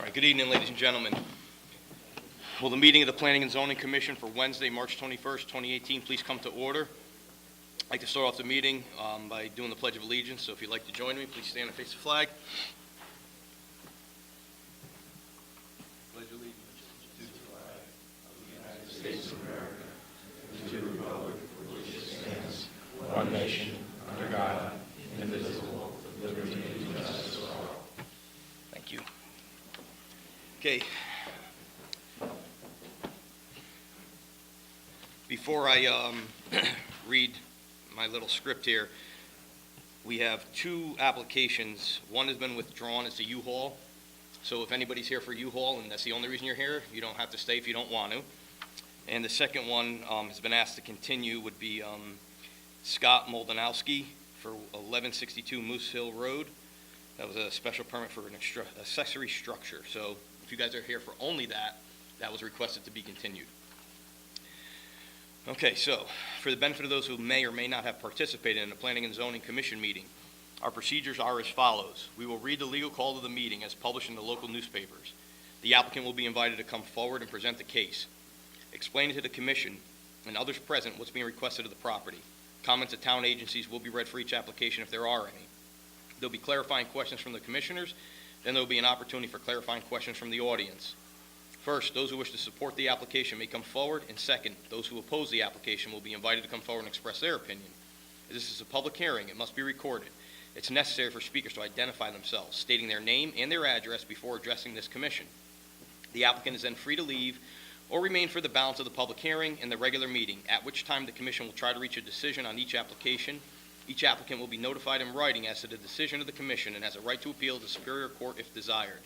All right, good evening, ladies and gentlemen. Will the meeting of the Planning and Zoning Commission for Wednesday, March 21st, 2018, please come to order? I'd like to start off the meeting by doing the Pledge of Allegiance, so if you'd like to join me, please stand and face the flag. Pledge allegiance to the flag of the United States of America, and to the republic for which it stands, one nation, under God, indivisible, with liberty and justice for all. Thank you. Okay. Before I read my little script here, we have two applications. One has been withdrawn. It's the U-Haul. So if anybody's here for U-Haul and that's the only reason you're here, you don't have to stay if you don't want to. And the second one has been asked to continue would be Scott Moldanowski for 1162 Moose Hill Road. That was a special permit for an accessory structure. So if you guys are here for only that, that was requested to be continued. Okay, so for the benefit of those who may or may not have participated in the Planning and Zoning Commission meeting, our procedures are as follows. We will read the legal call to the meeting as published in the local newspapers. The applicant will be invited to come forward and present the case. Explain to the commission and others present what's being requested of the property. Comments of town agencies will be read for each application if there are any. There'll be clarifying questions from the commissioners, then there'll be an opportunity for clarifying questions from the audience. First, those who wish to support the application may come forward, and second, those who oppose the application will be invited to come forward and express their opinion. As this is a public hearing, it must be recorded. It's necessary for speakers to identify themselves, stating their name and their address before addressing this commission. The applicant is then free to leave or remain for the balance of the public hearing and the regular meeting, at which time the commission will try to reach a decision on each application. Each applicant will be notified in writing as to the decision of the commission and has a right to appeal to Superior Court if desired.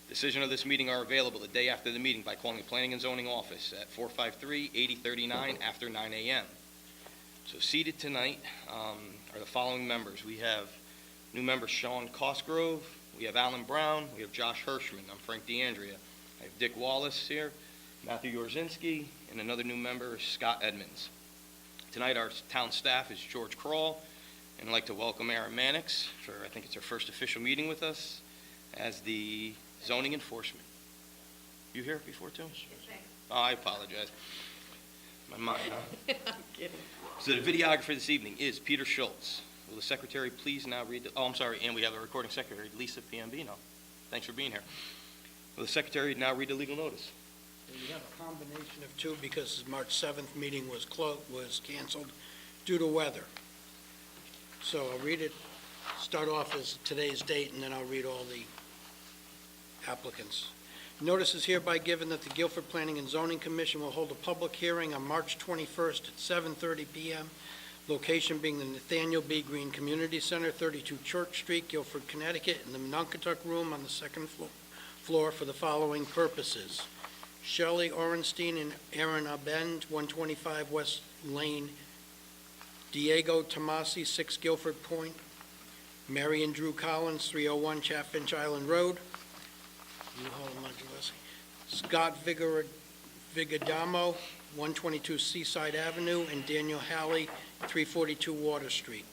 Decision of this meeting are available the day after the meeting by calling the Planning and Zoning Office at 453-8039 after 9 a.m. So seated tonight are the following members. We have new member Sean Cosgrove, we have Alan Brown, we have Josh Hirschman, I'm Frank DeAndrea, I have Dick Wallace here, Matthew Yorzinski, and another new member is Scott Edmonds. Tonight our town staff is George Kroll, and I'd like to welcome Aaron Mannix for, I think it's her first official meeting with us as the zoning enforcement. You here before too? Sure thing. Oh, I apologize. My mind, huh? I'm kidding. So the videographer this evening is Peter Schultz. Will the secretary please now read the, I'm sorry, and we have a recording secretary, Lisa Piambino. Thanks for being here. Will the secretary now read the legal notice? We have a combination of two because the March 7th meeting was canceled due to weather. So I'll read it, start off as today's date, and then I'll read all the applicants. Notice is hereby given that the Guilford Planning and Zoning Commission will hold a public hearing on March 21st at 7:30 p.m., location being the Nathaniel B. Green Community Center, 32 Church Street, Guilford, Connecticut, in the Mononkatuk Room on the second floor for the following purposes. Shelley Orenstein and Aaron Abend, 125 West Lane. Diego Tomasi, 6 Guilford Point. Mary and Drew Collins, 301 Chaffinch Island Road. Scott Vigadamo, 122 Seaside Avenue, and Daniel Halley, 342 Water Street.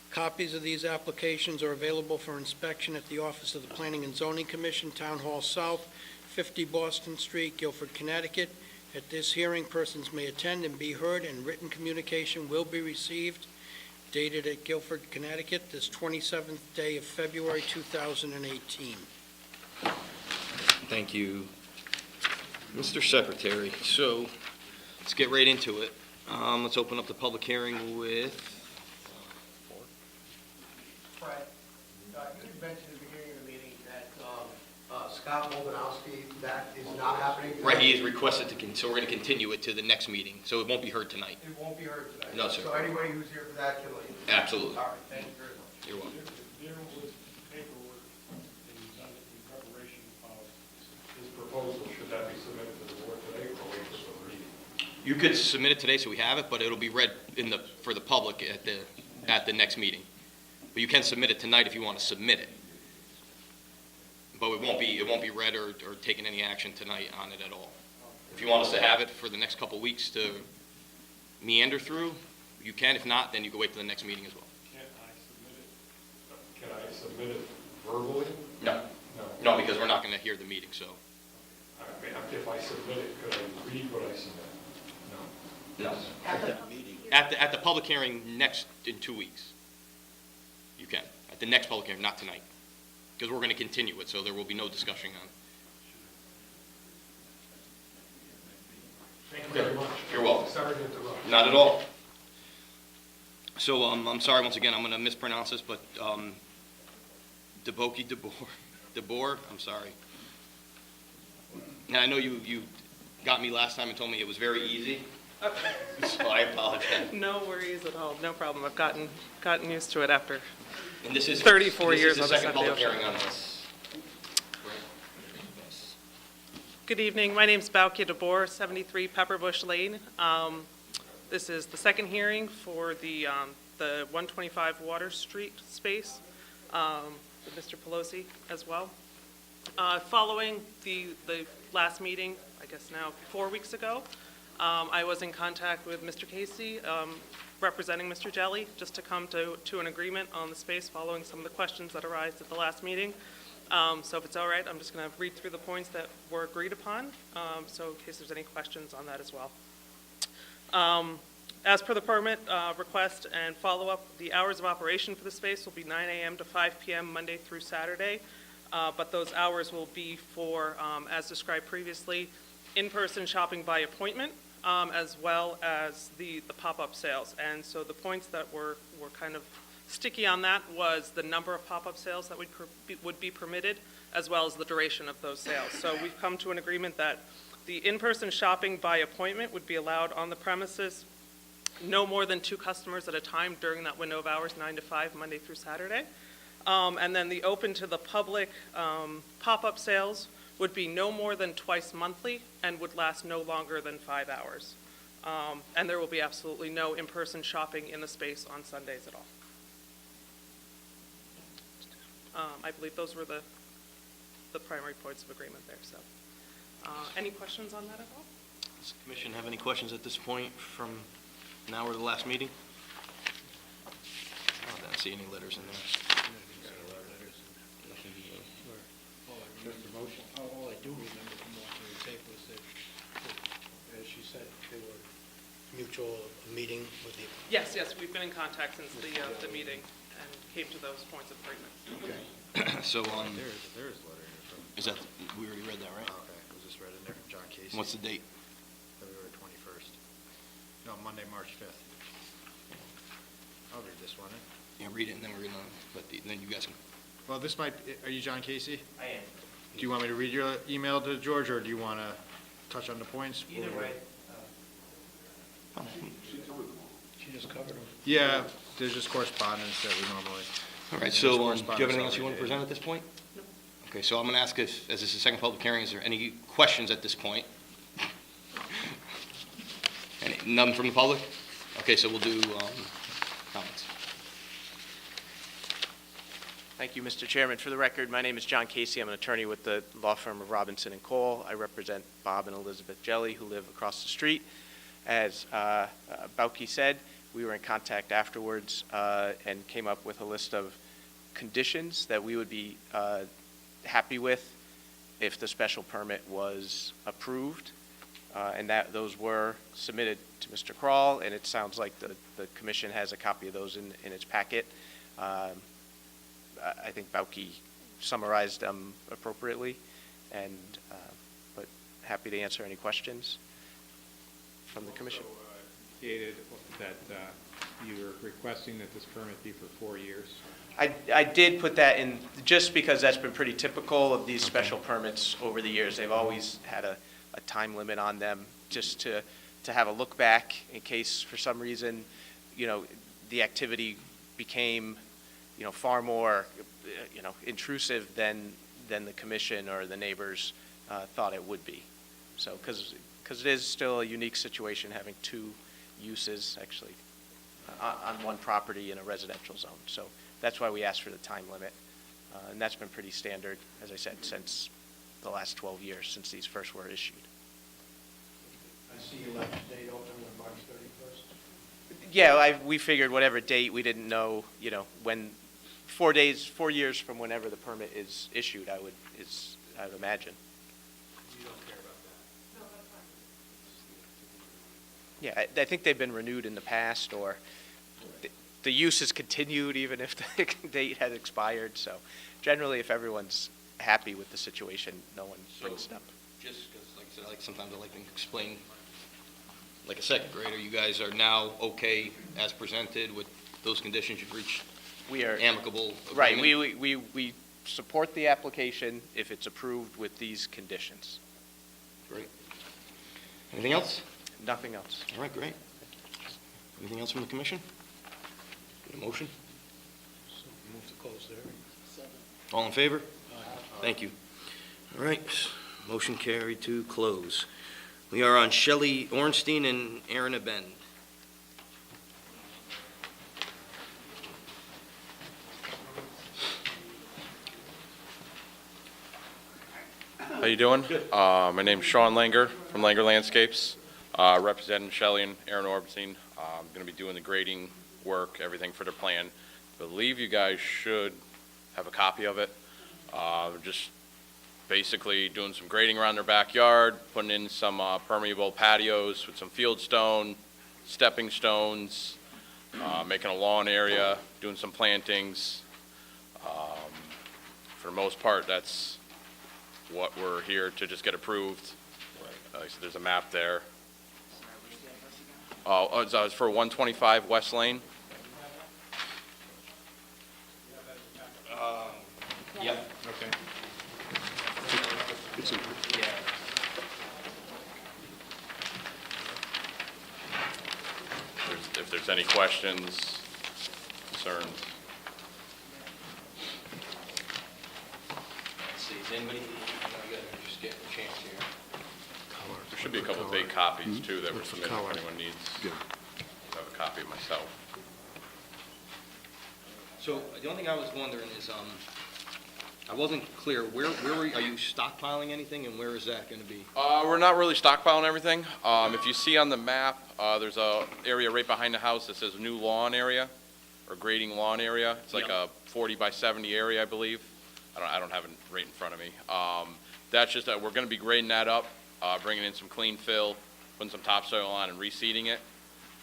Copies of these applications are available for inspection at the office of the Planning and Zoning Commission, Town Hall South, 50 Boston Street, Guilford, Connecticut. At this hearing, persons may attend and be heard, and written communication will be received. Dated at Guilford, Connecticut, this 27th day of February 2018. Thank you, Mr. Secretary. So let's get right into it. Let's open up the public hearing with... Fred, you had mentioned at the beginning of the meeting that Scott Moldanowski, that is not happening tonight? Right, he is requested to, so we're going to continue it to the next meeting, so it won't be heard tonight. It won't be heard tonight? No, sir. So anybody who's here for that can leave? Absolutely. All right, thank you very much. You're welcome. There was paperwork that was done in preparation of his proposal. Should that be submitted to the board today or wait for the meeting? You could submit it today so we have it, but it'll be read for the public at the next meeting. But you can submit it tonight if you want to submit it. But it won't be read or taken any action tonight on it at all. If you want us to have it for the next couple of weeks to meander through, you can. If not, then you can wait for the next meeting as well. Can I submit it verbally? No. No. No, because we're not going to hear the meeting, so. I mean, if I submit it, could I read what I submit? No. No. Meeting. At the public hearing in 2 weeks, you can. At the next public hearing, not tonight. Because we're going to continue it, so there will be no discussion on it. Thank you very much. You're welcome. Sorry to interrupt. Not at all. So, I'm sorry, once again, I'm going to mispronounce this, but, DeBoer, I'm sorry. And I know you got me last time and told me it was very easy, so I apologize. No worries at all, no problem. I've gotten used to it after. And this is 34 years This on is the the second Sunday public Ocean. hearing on this. Good evening, my name's Balkia DeBoer, 73 Pepperbush Lane. This is the second hearing for the 125 Water Street space, with Mr. Pelosi as well. Following the last meeting, I guess now 4 weeks ago, I was in contact with Mr. Casey, representing Mr. Jelly, just to come to an agreement on the space following some of the questions that arose at the last meeting. So if it's all right, I'm just going to read through the points that were agreed upon, so in case there's any questions on that as well. As per the permit request and follow-up, the hours of operation for the space will be 9 a.m. to 5 p.m. Monday through Saturday, but those hours will be for, as described previously, in-person shopping by appointment, as well as the pop-up sales. And so the points that were kind of sticky on that was the number of pop-up sales that would be permitted, as well as the duration of those sales. So we've come to an agreement that the in-person shopping by appointment would be allowed on the premises no more than 2 customers at a time during that window of hours, 9 to 5, Monday through Saturday. And then the open to the public pop-up sales would be no more than twice monthly and would last no longer than 5 hours. And there will be absolutely no in-person shopping in the space on Sundays at all. I believe those were the primary points of agreement there, so. Any questions on that at all? Does the commission have any questions at this point from now or the last meeting? I don't see any letters in there. All I do remember from watching the tape was that, as she said, they were mutual meeting with the, Yes, we've been in contact since the meeting and came to those points of agreement. So, There is a letter here from, is that, we already read that, right? okay, it was just read in there from John Casey. What's the date? February 21st. No, Monday, March 5th. I'll read this one. Yeah, read it, and then we're gonna, then you guys can. Well, this might, are you John Casey? I am. Do you want me to read your email to George, or do you want to touch on the points? Either way, she just covered them. Yeah, there's just correspondence that we normally. All right, There's so, do you have correspondence anything else you want to already present at this point? No. Okay, so I'm gonna ask if, as this is the second public hearing, is there any questions at this point? None from the public? Okay, so we'll do, comments. Thank you, Mr. Chairman. For the record, my name is John Casey. I'm an attorney with the law firm of Robinson & Cole. I represent Bob and Elizabeth Jelly, who live across the street. As Bauke said, we were in contact afterwards and came up with a list of conditions that we would be happy with if the special permit was approved. And those were submitted to Mr. Kroll, and it sounds like the commission has a copy of those in its packet. I think Bauke summarized them appropriately, and but happy to answer any questions from the commission. Also, stated that you're requesting that this permit be for 4 years. I did put that in just because that's been pretty typical of these special permits over the years. They've always had a time limit on them, just to have a look back in case for some reason, the activity became far more, intrusive than the commission or the neighbors thought it would be. So, because it is still a unique situation having 2 uses actually on one property in a residential zone. So that's why we asked for the time limit. And that's been pretty standard, as I said, since the last 12 years, since these first were issued. I see you left the date open on March 31st. Yeah, we figured whatever date, we didn't know, when 4 days, 4 years from whenever the permit is issued, I would imagine. You don't care about that? Yeah, I think they've been renewed in the past, or the use is continued even if the date has expired. So generally, if everyone's happy with the situation, no one brings it up. Just because, like I said, sometimes I like to explain, like a second grader, you guys are now okay as presented with those conditions you've reached We are, amicable right, agreement? we support the application if it's approved with these conditions. Great. Anything else? Nothing else. All right, great. Anything else from the commission? Get a motion? So move to close the hearing. All in favor? Thank you. All right, motion carried to close. We are on Shelley Ornstein and Aaron Abend. How you doing? Good. My name's Sean Langer from Langer Landscapes, representing Shelley and Aaron Ornstein. I'm going to be doing the grading work, everything for the plan. Believe you guys should have a copy of it. Just basically doing some grading around their backyard, putting in some permeable patios with some field stone, stepping stones, making a lawn area, doing some plantings. For the most part, that's what we're here to just get approved. So there's a map there. It's for 125 West Lane. Yep. Okay. If there's any questions, concerns. Let's see, is anybody, you guys are just getting a chance here. There should be a couple of big copies too that were submitted if anyone needs. I have a copy of myself. So the only thing I was wondering is, I wasn't clear, where are you stockpiling anything, and where is that going to be? We're not really stockpiling everything. If you see on the map, there's a area right behind the house that says new lawn area, or grading lawn area. It's like a 40 by 70 area, I believe. I don't have it right in front of me. That's just that we're going to be grading that up, bringing in some clean fill, putting some topsoil on and reseeding it.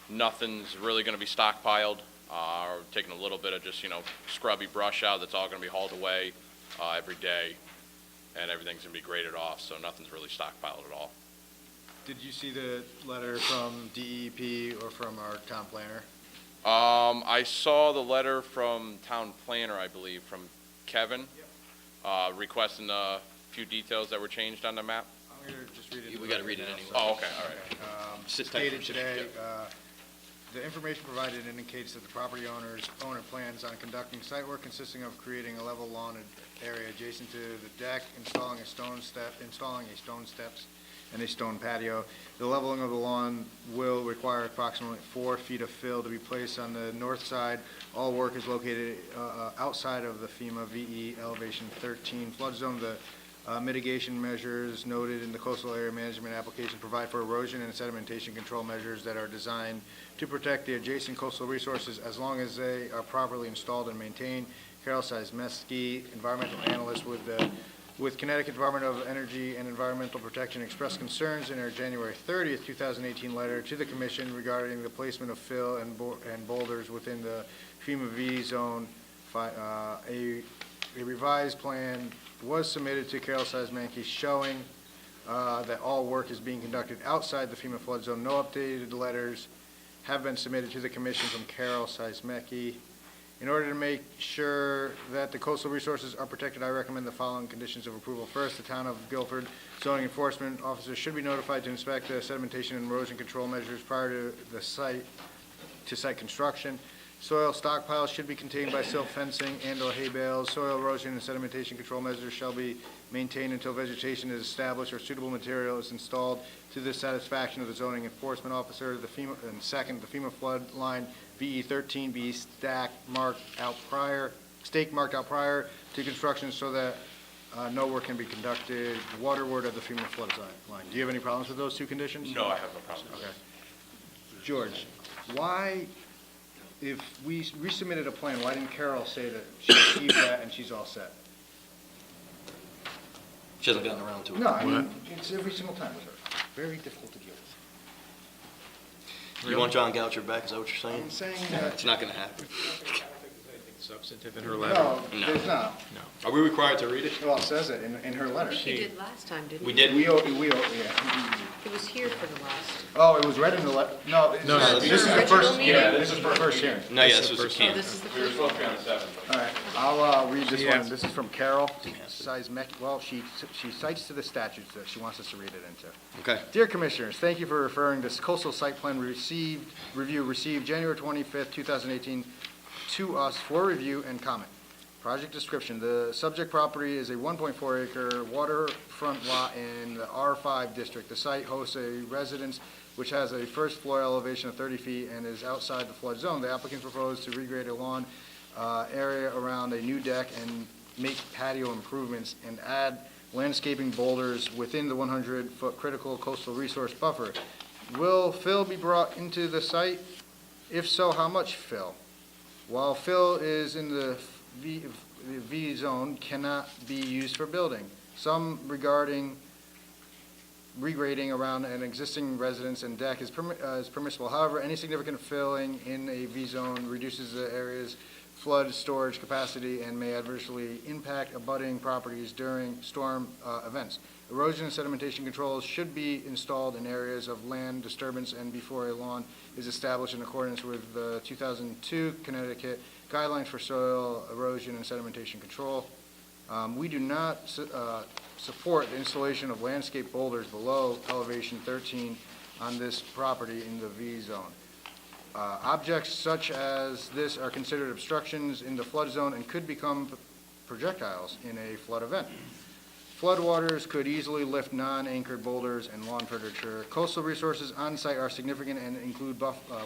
Nothing's really going to be stockpiled. We're taking a little bit of just, scrubby brush out. That's all going to be hauled away every day, and everything's going to be graded off, so nothing's really stockpiled at all. Did you see the letter from DEP or from our town planner? I saw the letter from town planner, I believe, from Kevin, requesting a few details that were changed on the map. I'm going to just read it. We got to read it anyway. Oh, okay, all right. Sit tight. Stated today, the information provided indicates that the property owner plans on conducting site work consisting of creating a level lawn area adjacent to the deck, installing a stone steps and a stone patio. The leveling of the lawn will require approximately 4 feet of fill to be placed on the north side. All work is located outside of the FEMA VE elevation 13 flood zone. The mitigation measures noted in the coastal area management application provide for erosion and sedimentation control measures that are designed to protect the adjacent coastal resources as long as they are properly installed and maintained. Carol Seismeski, environmental analyst with Connecticut Department of Energy and Environmental Protection, expressed concerns in her January 30th, 2018 letter to the Commission regarding the placement of fill and boulders within the FEMA V zone. A revised plan was submitted to Carol Seismeski showing that all work is being conducted outside the FEMA flood zone. No updated letters have been submitted to the Commission from Carol Seismeski. In order to make sure that the coastal resources are protected, I recommend the following conditions of approval. First, the Town of Guilford zoning enforcement officers should be notified to inspect the sedimentation and erosion control measures prior to the site construction. Soil stockpiles should be contained by silt fencing and/or hay bales. Soil erosion and sedimentation control measures shall be maintained until vegetation is established or suitable material is installed to the satisfaction of the zoning enforcement officer. And second, the FEMA flood line VE 13 be stake marked out prior to construction so that no work can be conducted waterward of the FEMA flood line. Do you have any problems with those two conditions? No, I have no problem. Okay. George, why if we resubmitted a plan, why didn't Carol say that she received that and she's all set? She hasn't gotten around to it. No, I mean, it's every single time with her. Very difficult to deal with. You want John Goucher back, is that what you're saying? I'm saying that, It's not gonna happen. Substantive in her letter? no, No. there's not. Are we required to read it? Well, it says it in her letter. I think you did last time, didn't We you? did? Yeah. It was here for the last. Oh, it was read in the letter, no, this is the Original first, meeting? yeah, this is the first hearing. No, yeah, this was a Oh, can. this is the We were first supposed one. to be on the 7th. All right, I'll read this Yeah. one. This is from Carol. Well, she cites to the statutes that she wants us to read it into. Okay. Dear Commissioners, thank you for referring this coastal site plan review received January 25th, 2018 to us for review and comment. Project description, the subject property is a 1.4 acre waterfront lot in the R5 district. The site hosts a residence which has a first floor elevation of 30 feet and is outside the flood zone. The applicant proposed to regrade a lawn area around a new deck and make patio improvements and add landscaping boulders within the 100-foot critical coastal resource buffer. Will fill be brought into the site? If so, how much fill? While fill is in the V zone, cannot be used for building. Some regarding regrading around an existing residence and deck is permissible. However, any significant filling in a V zone reduces the area's flood storage capacity and may adversely impact abutting properties during storm events. Erosion and sedimentation controls should be installed in areas of land disturbance and before a lawn is established in accordance with the 2002 Connecticut Guidelines for Soil Erosion and Sedimentation Control. We do not support the installation of landscape boulders below elevation 13 on this property in the V zone. Objects such as this are considered obstructions in the flood zone and could become projectiles in a flood event. Floodwaters could easily lift non-anchored boulders and lawn furniture. Coastal resources on site are significant and include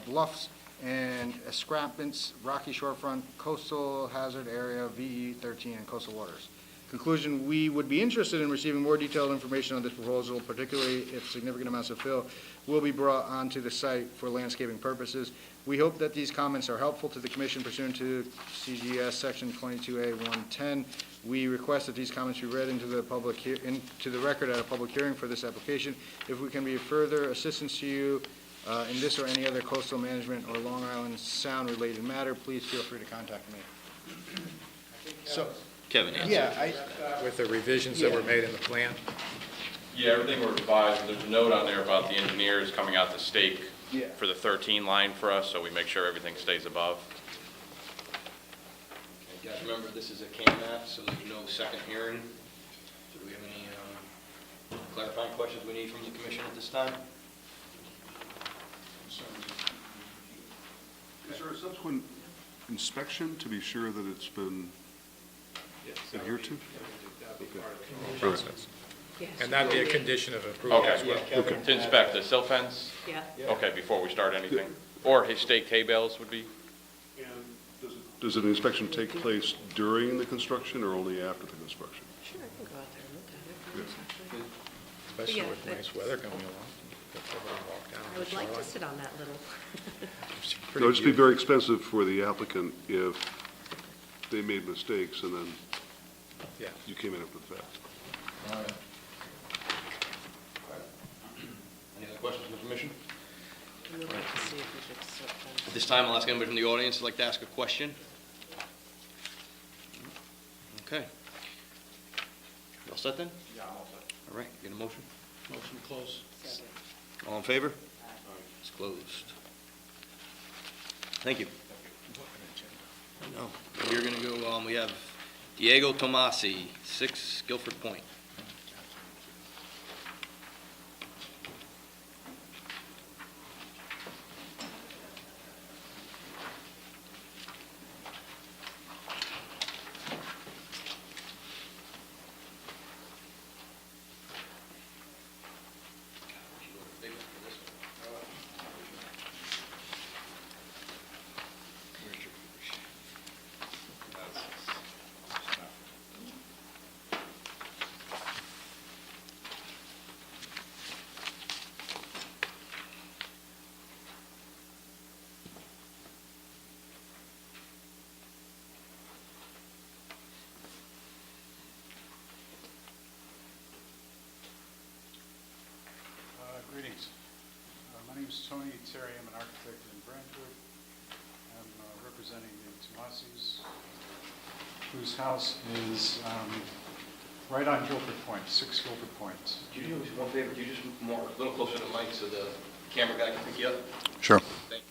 bluffs and escarpments, rocky shorefront, coastal hazard area, VE 13, and coastal waters. Conclusion, we would be interested in receiving more detailed information on this proposal, particularly if significant amounts of fill will be brought onto the site for landscaping purposes. We hope that these comments are helpful to the Commission pursuant to CGS Section 22A 110. We request that these comments be read into the into the record at a public hearing for this application. If we can be of further assistance to you in this or any other coastal management or Long Island Sound related matter, please feel free to contact me. So, Kevin, yeah, With the revisions that were made in the plan? Yeah, everything was revised. There's a note on there about the engineers coming out to stake Yeah. for the 13 line for us, so we make sure everything stays above. You guys remember, this is a can map, so there's no second hearing. So do we have any clarifying questions we need from the commission at this time? Is there a subsequent inspection to be sure that it's been adhered to? Yes. And that'd be a condition of approval Okay. as well. To inspect the silt fence? Yeah. Okay, before we start anything? Or his staked hay bales would be? Does an inspection take place during the construction or only after the construction? Sure, I can go out there and look at it. Especially Yeah, with but- nice weather coming along. Get over and walk down I the would like to shoreline. sit on that little. It's It pretty would just be beautiful. very expensive for the applicant if they made mistakes and then Yeah. you came in after the fact. Any other questions from the commission? We would like to see if we could sit At them. this time, I'll ask anybody from the audience who'd like to ask a question. Okay. You all set then? Yeah, I'm all set. All right, get a motion? Motion to close. All in favor? It's closed. Thank you. No, we're gonna go, we have Diego Tomasi, 6 Guilford Point. Terry. I'm an architect in Brantford. I'm representing the Tomasis, whose house is right on Guilford Point, 6 Guilford Point. Could you do us one favor? Could you just move more, a little closer to the mic so the camera guy can pick you up? Sure. Thank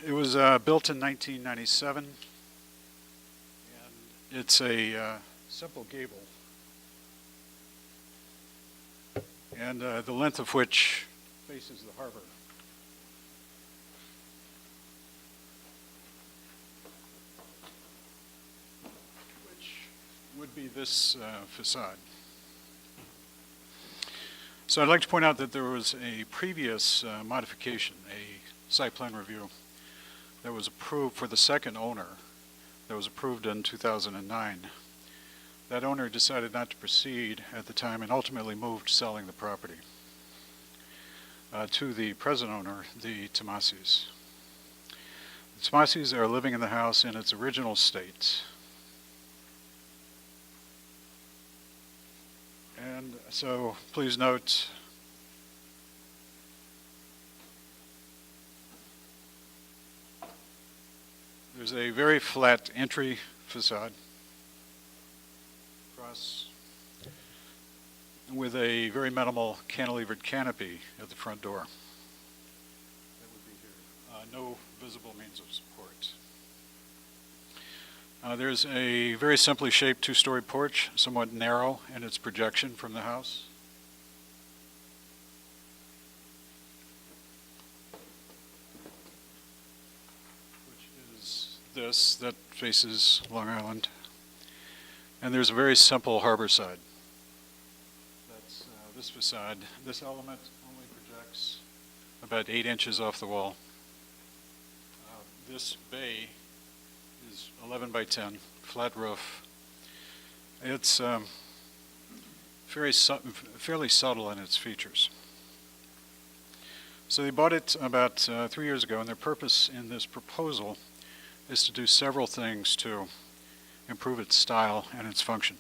you. It was built in 1997, and it's a simple gable, and the length of which faces the harbor. Which would be this facade. So I'd like to point out that there was a previous modification, a site plan review, that was approved for the second owner, that was approved in 2009. That owner decided not to proceed at the time and ultimately moved, selling the property to the present owner, the Tomasis. The Tomasis are living in the house in its original state. And so please note there's a very flat entry facade across with a very minimal cantilevered canopy at the front door. That would be here. No visible means of support. There's a very simply shaped two-story porch, somewhat narrow in its projection from the house. Which is this, that faces Long Island. And there's a very simple harbor side. That's this facade. This element only projects about 8 inches off the wall. This bay is 11 by 10, flat roof. It's fairly subtle in its features. So they bought it about 3 years ago, and their purpose in this proposal is to do several things to improve its style and its function.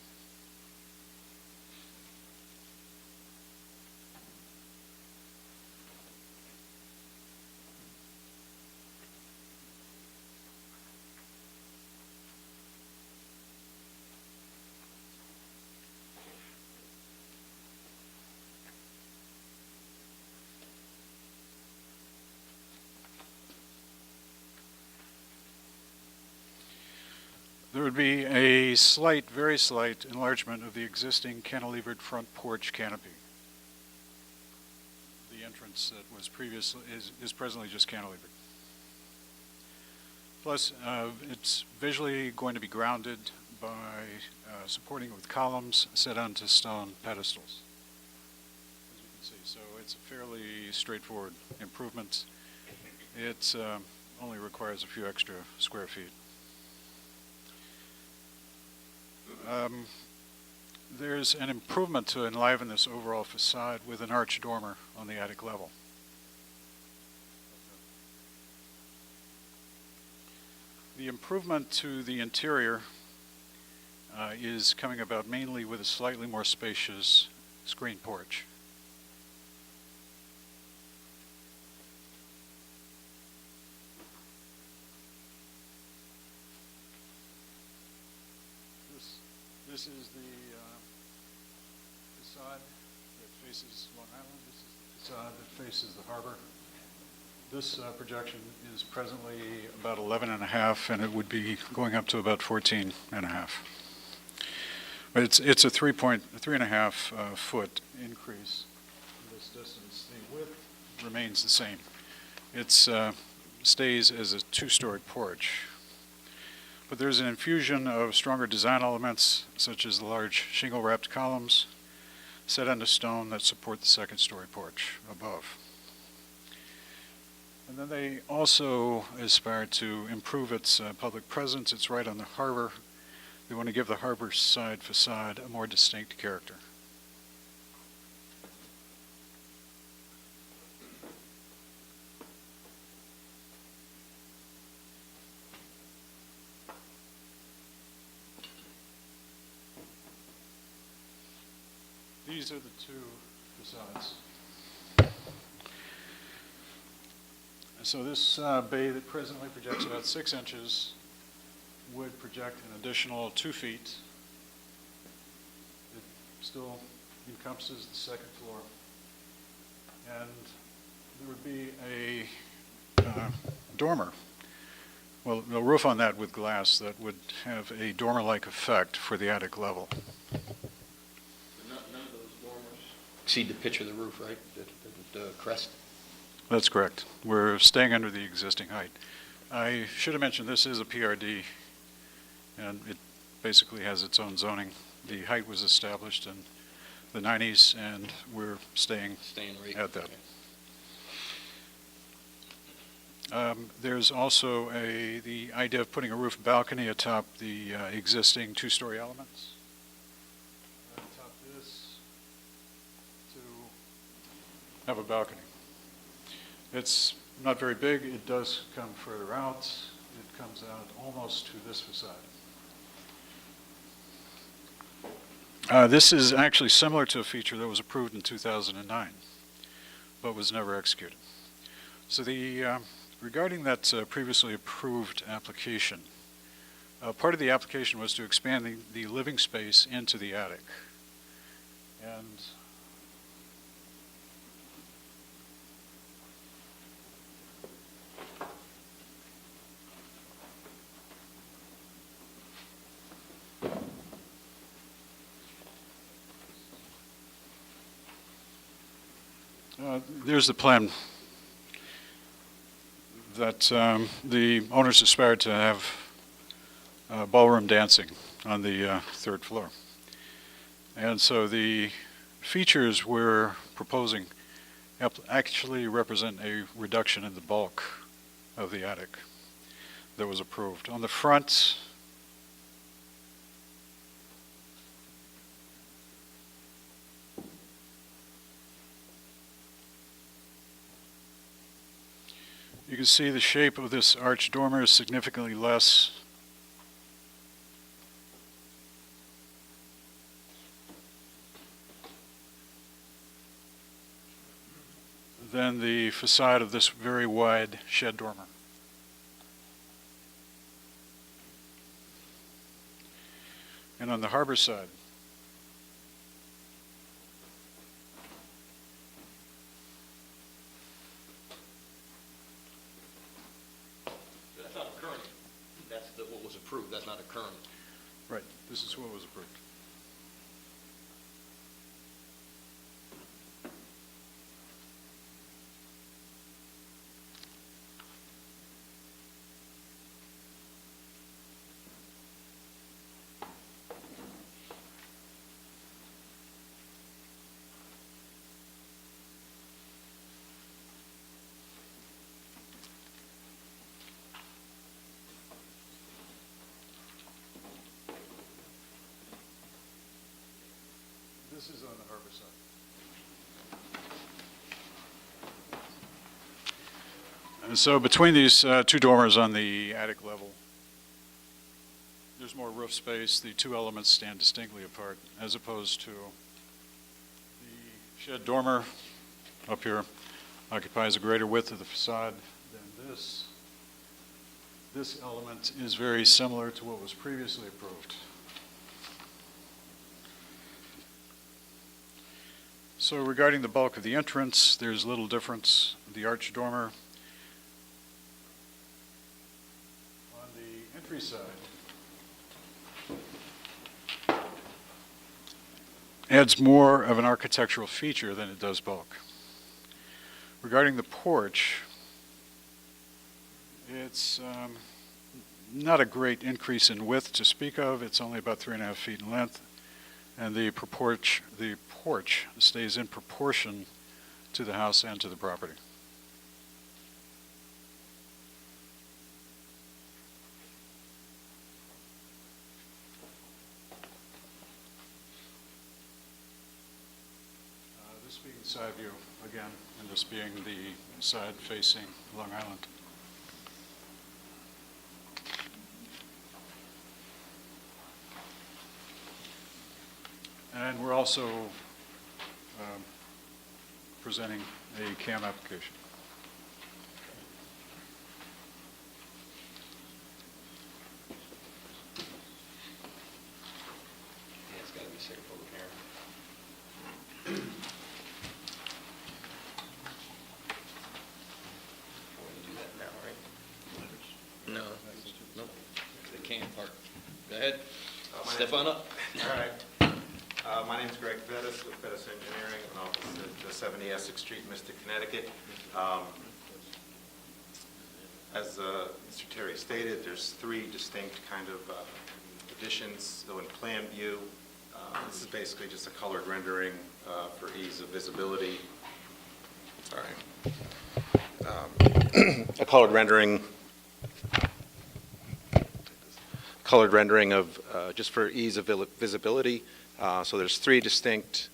There would be a slight, very slight enlargement of the existing cantilevered front porch canopy. The entrance that was previously, is presently just cantilevered. Plus, it's visually going to be grounded by supporting it with columns set onto stone pedestals, as you can see. So it's a fairly straightforward improvement. It only requires a few extra square feet. There's an improvement to enliven this overall facade with an arched dormer on the attic level. The improvement to the interior is coming about mainly with a slightly more spacious screen porch. This is the facade that faces Long Island. This is the facade that faces the harbor. This projection is presently about 11.5, and it would be going up to about 14.5. But it's a 3.5 foot increase in this distance. The width remains the same. It stays as a two-story porch. But there's an infusion of stronger design elements, such as the large shingle-wrapped columns set onto stone that support the second-story porch above. And then they also aspire to improve its public presence. It's right on the harbor. They want to give the harbor side facade a more distinct character. These are the two facades. So this bay that presently projects about 6 inches would project an additional 2 feet. It still encompasses the second floor. And there would be a dormer. Well, a roof on that with glass that would have a dormer-like effect for the attic level. None of those dormers exceed the pitch of the roof, right? The crest? That's correct. We're staying under the existing height. I should have mentioned this is a PRD, and it basically has its own zoning. The height was established in the 90s, and we're staying Right. at that. There's also the idea of putting a roof balcony atop the existing 2-story elements. Atop this to have a balcony. It's not very big. It does come further out. It comes out almost to this facade. This is actually similar to a feature that was approved in 2009, but was never executed. So regarding that previously approved application, part of the application was to expand the living space into the attic. And there's the plan that the owners aspired to have ballroom dancing on the 3rd floor. And so the features we're proposing actually represent a reduction in the bulk of the attic that was approved. On the front, you can see the shape of this arch dormer is significantly less than the facade of this very wide shed dormer. And on the harbor side, That's not a current. That's what was approved. That's not a current. right, this is what was approved. This is on the harbor side. And so between these 2 dormers on the attic level, there's more roof space. The 2 elements stand distinctly apart, as opposed to the shed dormer up here occupies a greater width of the facade than this. This element is very similar to what was previously approved. So regarding the bulk of the entrance, there's little difference. The arch dormer on the entry side adds more of an architectural feature than it does bulk. Regarding the porch, it's not a great increase in width to speak of. It's only about 3.5 feet in length. And the porch stays in proportion to the house and to the property. This being the side view again, and this being the side facing Long Island. And we're also presenting a CAM application. Go ahead. Step on up. All right. My name's Greg Bettis with Bettis Engineering, an office at 70 Essex Street, Mystic, Connecticut. As Mr. Terry stated, there's three distinct kind of additions. So in plan view, this is basically just a colored rendering for ease of visibility. Sorry. A colored rendering of, just for ease of visibility. So there's three distinct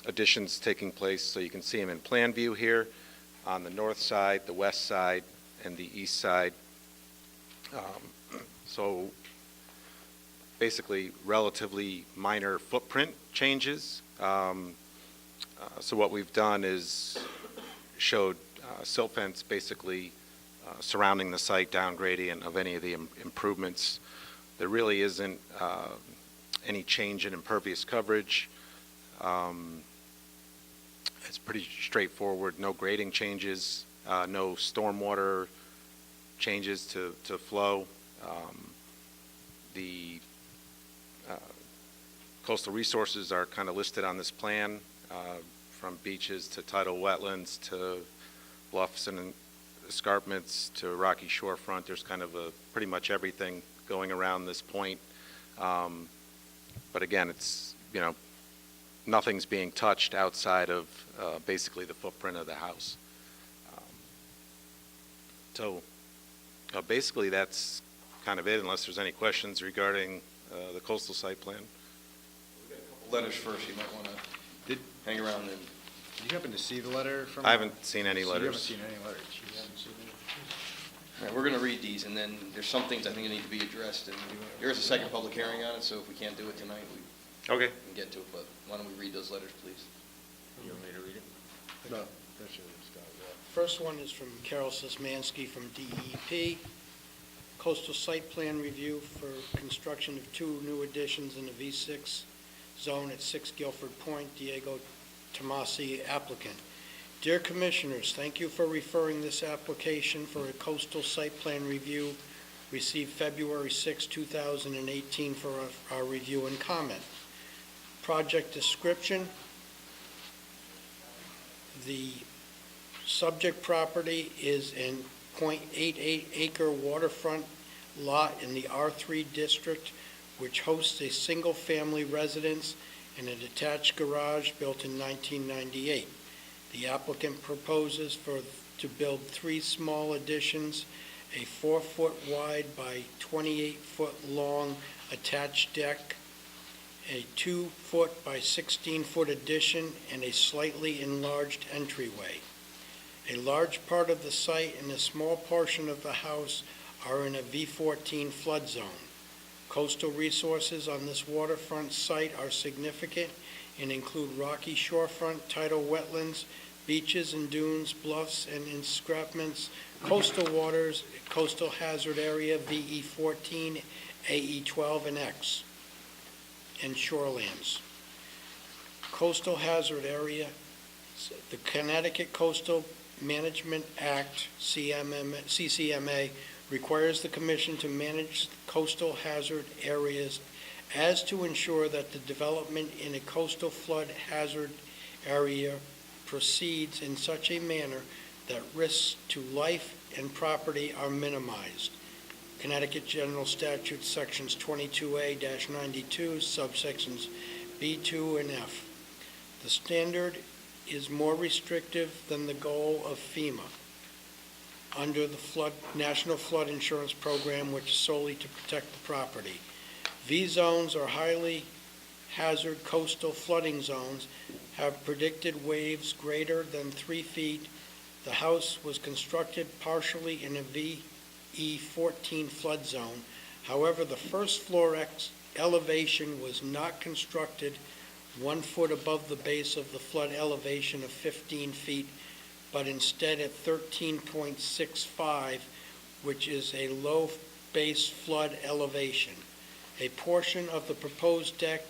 additions taking place, so you can see them in plan view here on the north side, the west side, and the east side. So basically relatively minor footprint changes. So what we've done is showed silt fence basically surrounding the site, down gradient of any of the improvements. There really isn't any change in impervious coverage. It's pretty straightforward, no grading changes, no stormwater changes to flow. The coastal resources are kind of listed on this plan, from beaches to tidal wetlands to bluffs and escarpments to rocky shorefront. There's kind of pretty much everything going around this point. But again, it's, nothing's being touched outside of basically the footprint of the house. So basically that's kind of it, unless there's any questions regarding the coastal site plan. Letters first, you might want to hang around and. Did you happen to see the letter from? I haven't seen any So you haven't letters. seen any letters? All right, we're going to read these, and then there's some things I think that need to be addressed, and there is a second public hearing on it, so if we can't do it tonight, we Okay. can get to it, but why don't we read those letters, please? You want me to read it? No. That should start, First one is from Carol Sismansky from DEP. Coastal site plan review for construction of two new additions in the V6 zone at 6 Guilford Point. Diego Tomasi, applicant. Dear Commissioners, thank you for referring this application for a coastal site plan review received February 6, 2018 for our review and comment. Project description. The subject property is in .88 acre waterfront lot in the R3 district, which hosts a single-family residence and a detached garage built in 1998. The applicant proposes to build three small additions, a 4-foot wide by 28-foot long attached deck, a 2-foot by 16-foot addition, and a slightly enlarged entryway. A large part of the site and a small portion of the house are in a V14 flood zone. Coastal resources on this waterfront site are significant and include rocky shorefront, tidal wetlands, beaches and dunes, bluffs and escarpments, coastal waters, coastal hazard area, VE14, AE12 and X, and shorelands. Coastal hazard area, the Connecticut Coastal Management Act, CCMA, requires the Commission to manage coastal hazard areas as to ensure that the development in a coastal flood hazard area proceeds in such a manner that risks to life and property are minimized. Connecticut General Statute Sections 22A-92, subsections B2 and F. The standard is more restrictive than the goal of FEMA under the National Flood Insurance Program, which is solely to protect the property. V zones are highly hazard coastal flooding zones, have predicted waves greater than 3 feet. The house was constructed partially in a VE14 flood zone. However, the first floor elevation was not constructed 1 foot above the base of the flood elevation of 15 feet, but instead at 13.65, which is a low base flood elevation. A portion of the proposed deck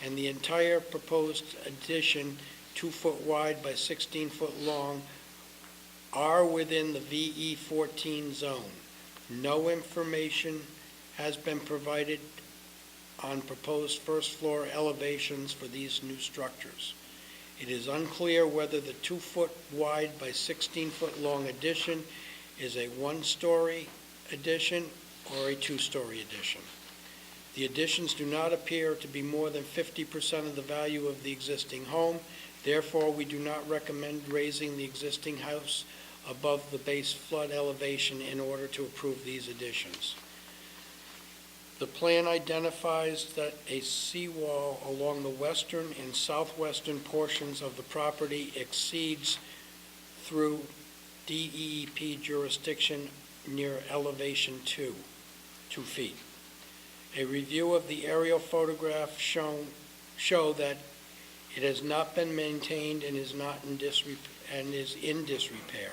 and the entire proposed addition, 2 foot wide by 16 foot long, are within the VE14 zone. No information has been provided on proposed first-floor elevations for these new structures. It is unclear whether the 2-foot wide by 16-foot long addition is a 1-story addition or a 2-story addition. The additions do not appear to be more than 50% of the value of the existing home. Therefore, we do not recommend raising the existing house above the base flood elevation in order to approve these additions. The plan identifies that a seawall along the western and southwestern portions of the property exceeds through DEP jurisdiction near elevation 2 feet. A review of the aerial photographs show that it has not been maintained and is in disrepair.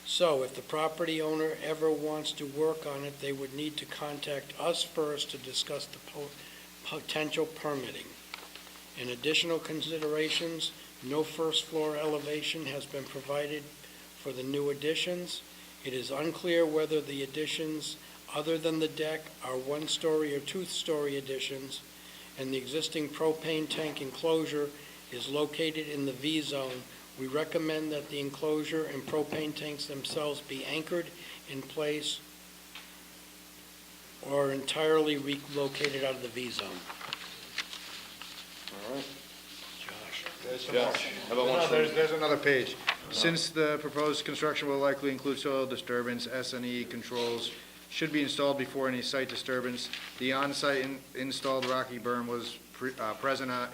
So if the property owner ever wants to work on it, they would need to contact us first to discuss the potential permitting. In additional considerations, no first floor elevation has been provided for the new additions. It is unclear whether the additions, other than the deck, are 1-story or 2-story additions, and the existing propane tank enclosure is located in the V zone. We recommend that the enclosure and propane tanks themselves be anchored in place or entirely relocated out of the V zone. All right. Josh, how about one from- There's another page. Since the proposed construction will likely include soil disturbance, S&E controls should be installed before any site disturbance. The on-site installed rocky berm was present on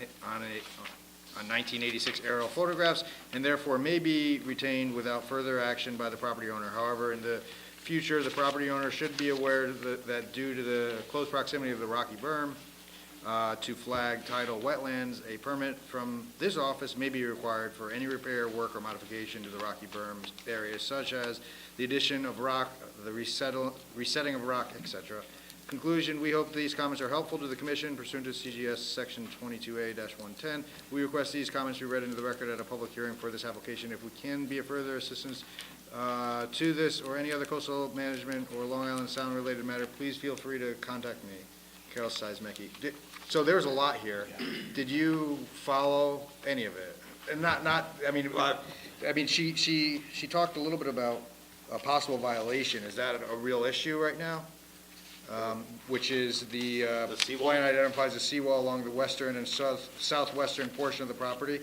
1986 aerial photographs, and therefore may be retained without further action by the property owner. However, in the future, the property owner should be aware that due to the close proximity of the rocky berm to flag tidal wetlands, a permit from this office may be required for any repair, work, or modification to the rocky berm areas, such as the addition of rock, the resetting of rock, etc. Conclusion, we hope these comments are helpful to the commission pursuant to CGS section 22A-110. We request these comments be read into the record at a public hearing for this application. If we can be of further assistance to this or any other coastal management or Long Island Sound related matter, please feel free to contact me, Carol Seismecki. So there's a lot here. Did you follow any of it? And she talked a little bit about a possible violation. Is that a real issue right now? Which is the plan identifies the seawall along the western and southwestern portion of the property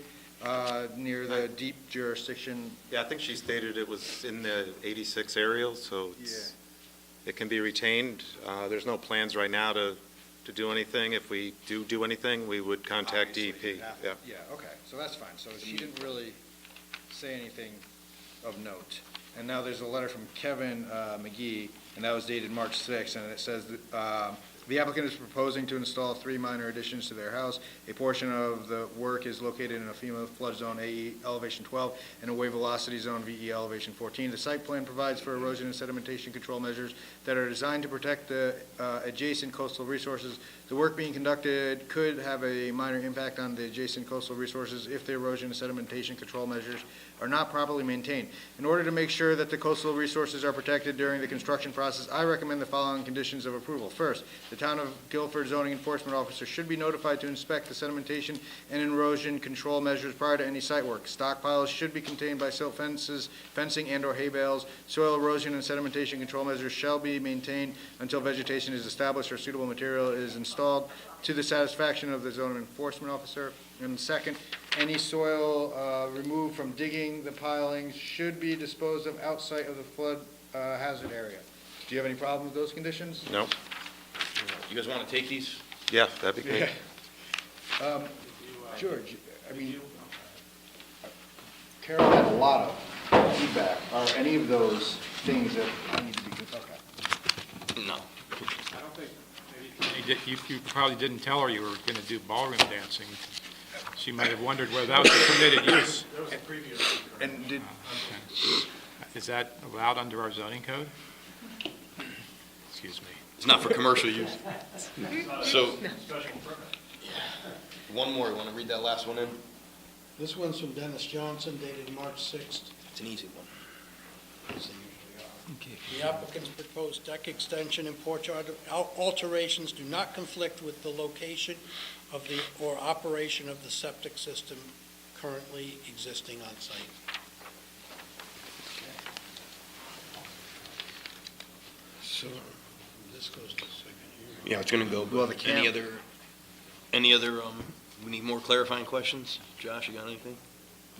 near the deep jurisdiction. Yeah, I think she stated it was in the 86 aerial, so it can be retained. There's no plans right now to do anything. If we do anything, we would contact DEP. Yeah, okay, so that's fine. So she didn't really say anything of note. And now there's a letter from Kevin McGee, and that was dated March 6th, and it says that the applicant is proposing to install 3 minor additions to their house. A portion of the work is located in a FEMA flood zone AE elevation 12 and a wave velocity zone VE elevation 14. The site plan provides for erosion and sedimentation control measures that are designed to protect the adjacent coastal resources. The work being conducted could have a minor impact on the adjacent coastal resources if the erosion and sedimentation control measures are not properly maintained. In order to make sure that the coastal resources are protected during the construction process, I recommend the following conditions of approval. First, the Town of Guilford zoning enforcement officer should be notified to inspect the sedimentation and erosion control measures prior to any site work. Stockpiles should be contained by silt fences, fencing, and/or hay bales. Soil erosion and sedimentation control measures shall be maintained until vegetation is established or suitable material is installed to the satisfaction of the zoning enforcement officer. And second, any soil removed from digging the pilings should be disposed of outside of the flood hazard area. Do you have any problem with those conditions? No? You guys want to take these? Yeah, that'd be great. George, Carol had a lot of feedback. Are any of those things that need to be, okay. No. I don't think, you probably didn't tell her you were going to do ballroom dancing. She might have wondered whether that was a permitted use. That was a previous. And did, Is that allowed under our zoning code? Excuse me. It's not for commercial use. So, one more. You want to read that last one in? This one's from Dennis Johnson, dated March 6th. It's an easy one. As they usually are. The applicant's proposed deck extension and porch alterations do not conflict with the location of the, or operation of the septic system currently existing on site. So, this goes to second hearing. Yeah, it's going to go. Well, the Any other, we need more clarifying questions? Josh, you got anything?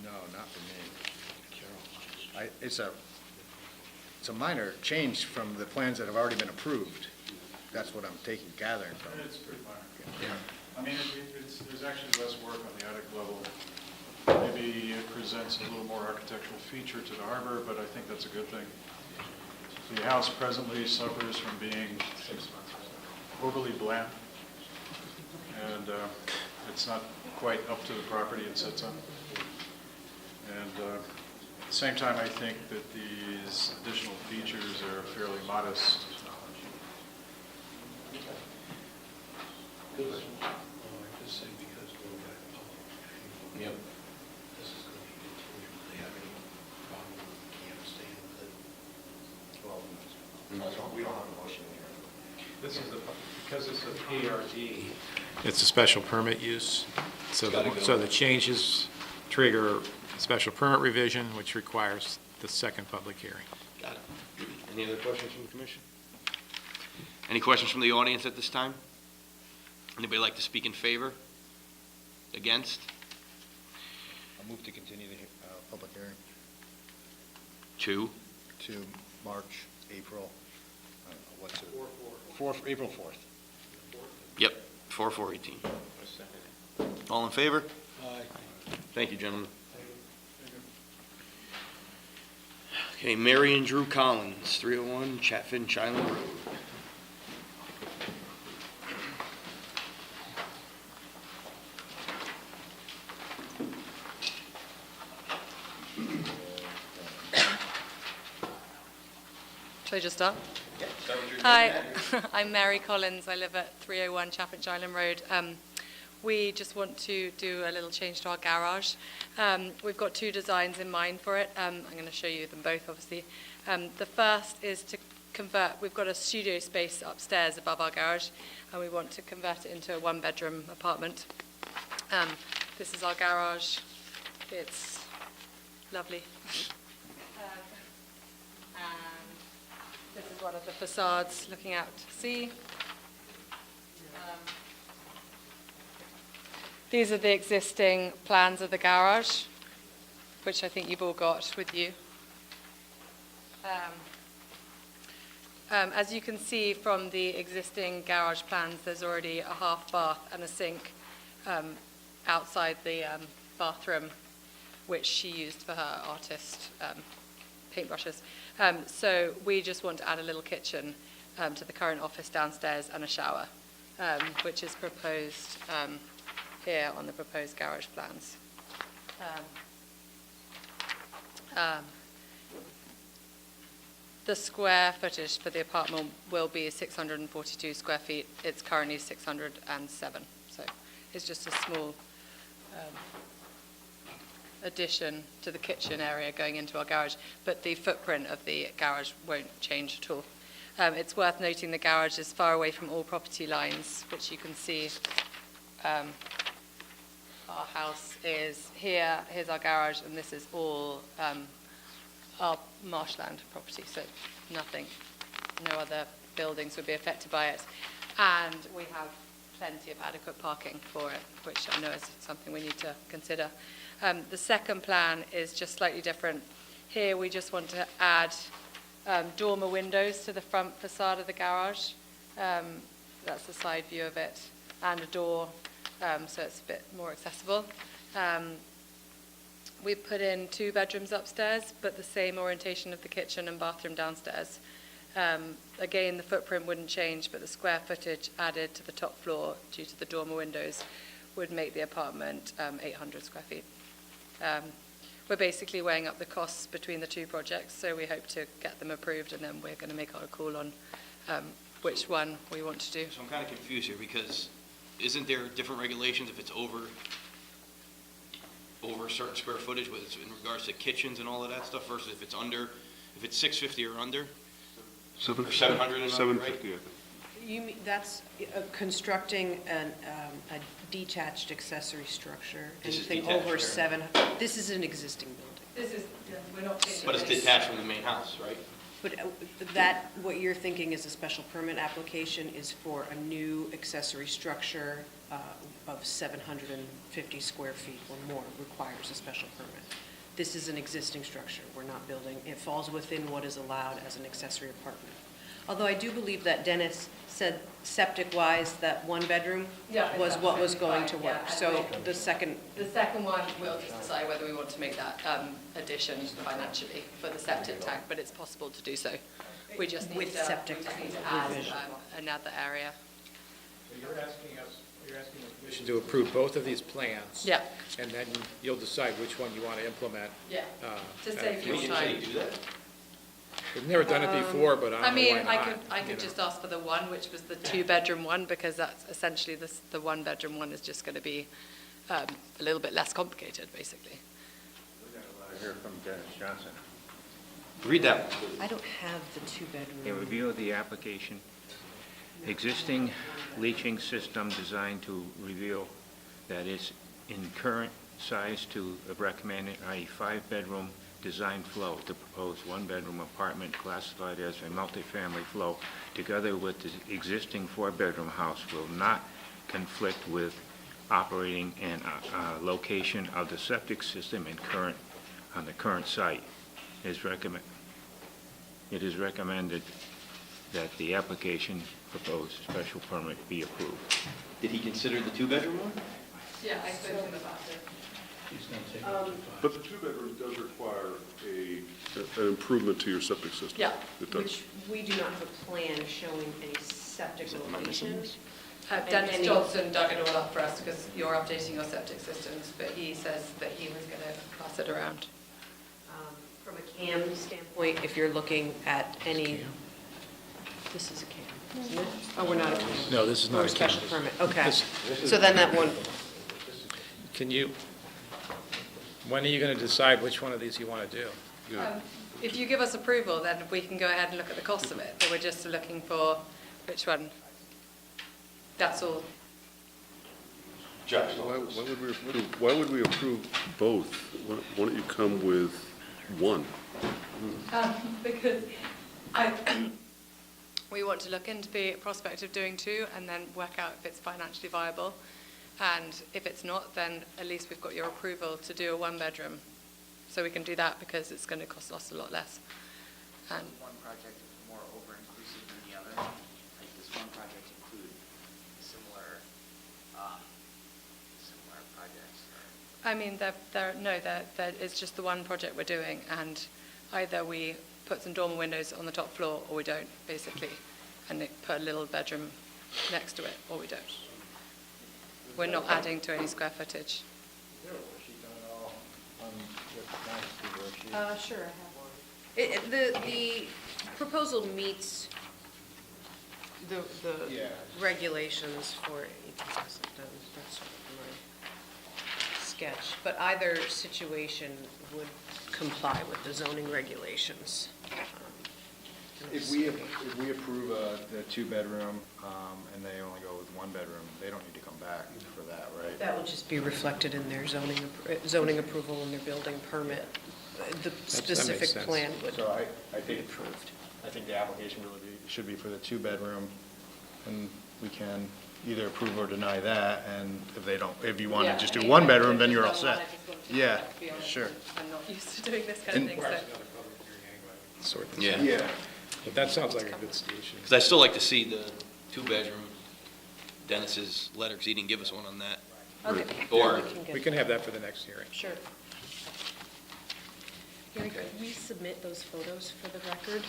No, not for me. It's a minor change from the plans that have already been approved. That's what I'm gathering from it. It's pretty minor. Yeah. I mean, there's actually less work on the attic level. Maybe it presents a little more architectural feature to the harbor, but I think that's a good thing. The house presently suffers from being overly bland, and it's not quite up to the property it sits on. And at the same time, I think that these additional features are fairly modest. Yep. This is going to be continued. Do they have any problem with can't stand with it? We don't have a motion here. This is because it's a PRD. It's a special permit use, so the changes trigger a special permit revision, which requires the second public hearing. Got it. Any other questions from the commission? Any questions from the audience at this time? Anybody like to speak in favor? Against? I'll move to continue the public hearing Two? to March, April, I don't know, what's it? April 4th. Yep, 4/4/18. All in favor? Aye. Thank you, gentlemen. Okay, Mary and Drew Collins, 301 Chatfinch Island Road. Shall I just start? Hi, I'm Mary Collins. I live at 301 Chaffinch Island Road. We just want to do a little change to our garage. We've got two designs in mind for it. I'm going to show you them both, obviously. The first is to convert, we've got a studio space upstairs above our garage, and we want to convert it into a one-bedroom apartment. This is our garage. It's lovely. This is one of the facades looking out to sea. These are the existing plans of the garage, which I think you've all got with you. As you can see from the existing garage plans, there's already a half bath and a sink outside the bathroom, which she used for her artist paintbrushes. So we just want to add a little kitchen to the current office downstairs and a shower, which is proposed here on the proposed garage plans. The square footage for the apartment will be 642 square feet. It's currently 607. So it's just a small addition to the kitchen area going into our garage, but the footprint of the garage won't change at all. It's worth noting the garage is far away from all property lines, which you can see. Our house is here, here's our garage, and this is all our marshland property, so nothing, no other buildings would be affected by it. And we have plenty of adequate parking for it, which I know is something we need to consider. The second plan is just slightly different. Here we just want to add dormer windows to the front facade of the garage. That's the side view of it, and a door, so it's a bit more accessible. We put in 2 bedrooms upstairs, but the same orientation of the kitchen and bathroom downstairs. Again, the footprint wouldn't change, but the square footage added to the top floor due to the dormer windows would make the apartment 800 square feet. We're basically weighing up the costs between the two projects, so we hope to get them approved, and then we're going to make our call on which one we want to do. So I'm kind of confused here, because isn't there different regulations if it's over a certain square footage in regards to kitchens and all of that stuff versus if it's under If it's 650 or under, 700 700 and under, 750, I think. You mean, that's constructing a detached accessory structure? This is Anything detached, over right? 7, this is an existing building. This is, we're not changing but it's this. detached from the main house, right? But that, what you're thinking is a special permit application is for a new accessory structure of 750 square feet or more requires a special permit. This is an existing structure, we're not building, it falls within what is allowed as an accessory apartment. Although I do believe that Dennis said septic-wise, that one bedroom Yeah, was it's what was absolutely going to fine, work. yeah. So the second, The second one, we'll just decide whether we want to make that addition financially for the septic tank, but it's possible to do so. We just need With to, septic we just need to add revision. another area. So you're asking the commission to approve both of these plans? Yeah. And then you'll decide which one you want to implement? Yeah, to at a save you future- time. do that? We've never done it before, but I I don't know mean, why I not, could you know. just ask for the one, which was the two-bedroom one, because that's essentially the one-bedroom one is just going to be a little bit less complicated, basically. We're going to want to hear from Dennis Johnson. Read that. I don't have the two-bedroom. A review of the application, existing leaching system designed to reveal that it's in current size to recommended, i.e. 5-bedroom design flow. The proposed 1-bedroom apartment classified as a multifamily flow, together with the existing 4-bedroom house, will not conflict with operating and location of the septic system on the current site. It is recommended that the application proposed special permit be approved. Did he consider the two-bedroom one? Yeah, I spoke to him about it. But the two-bedroom does require an improvement to your septic system. Yeah. It does. Which we do not have a plan showing any septic location. Dennis any- Johnson dug it all up for us because you're updating your septic systems, but he says that he was going to pass it around. From a CAM standpoint, if you're looking at any, this is a CAM, isn't it? Oh, we're not a CAM. No, this is not Or a CAM. special permit, okay. This- So then that one, Can you, when are you going to decide which one of these you want to do? If you give us approval, then we can go ahead and look at the cost of it, but we're just looking for which one. That's all. Josh? Why would we approve both? Why don't you come with one? Because we want to look into the prospect of doing two and then work out if it's financially viable. And if it's not, then at least we've got your approval to do a 1-bedroom. So we can do that because it's going to cost us a lot less. And One project is more over-inclusive than the other? Like, does one project include similar projects? I mean, it's just the one project we're doing, and either we put some dormer windows on the top floor or we don't, basically, and put a little bedroom next to it, or we don't. We're not adding to any square footage. sure, I have one. The proposal meets the regulations for, that's my sketch, but either situation would comply with the zoning regulations. If we approve the two-bedroom, and they only go with 1-bedroom, they don't need to come back for that, right? That will just be reflected in their zoning approval and their building permit. The specific sense. plan would So I be think, approved. I think the application really should be for the two-bedroom, and we can either approve or deny that, and if you want to just do 1-bedroom, then you're all set. Yeah, sure. I'm not used to doing this kind of thing, so. Sort this Yeah. out. Yeah. But that sounds like a good station. Because I'd still like to see the two-bedroom, Dennis's letter, because he didn't give us one on that. Okay. Or, We can have that for the next hearing. Sure. Gary, could we submit those photos for the record?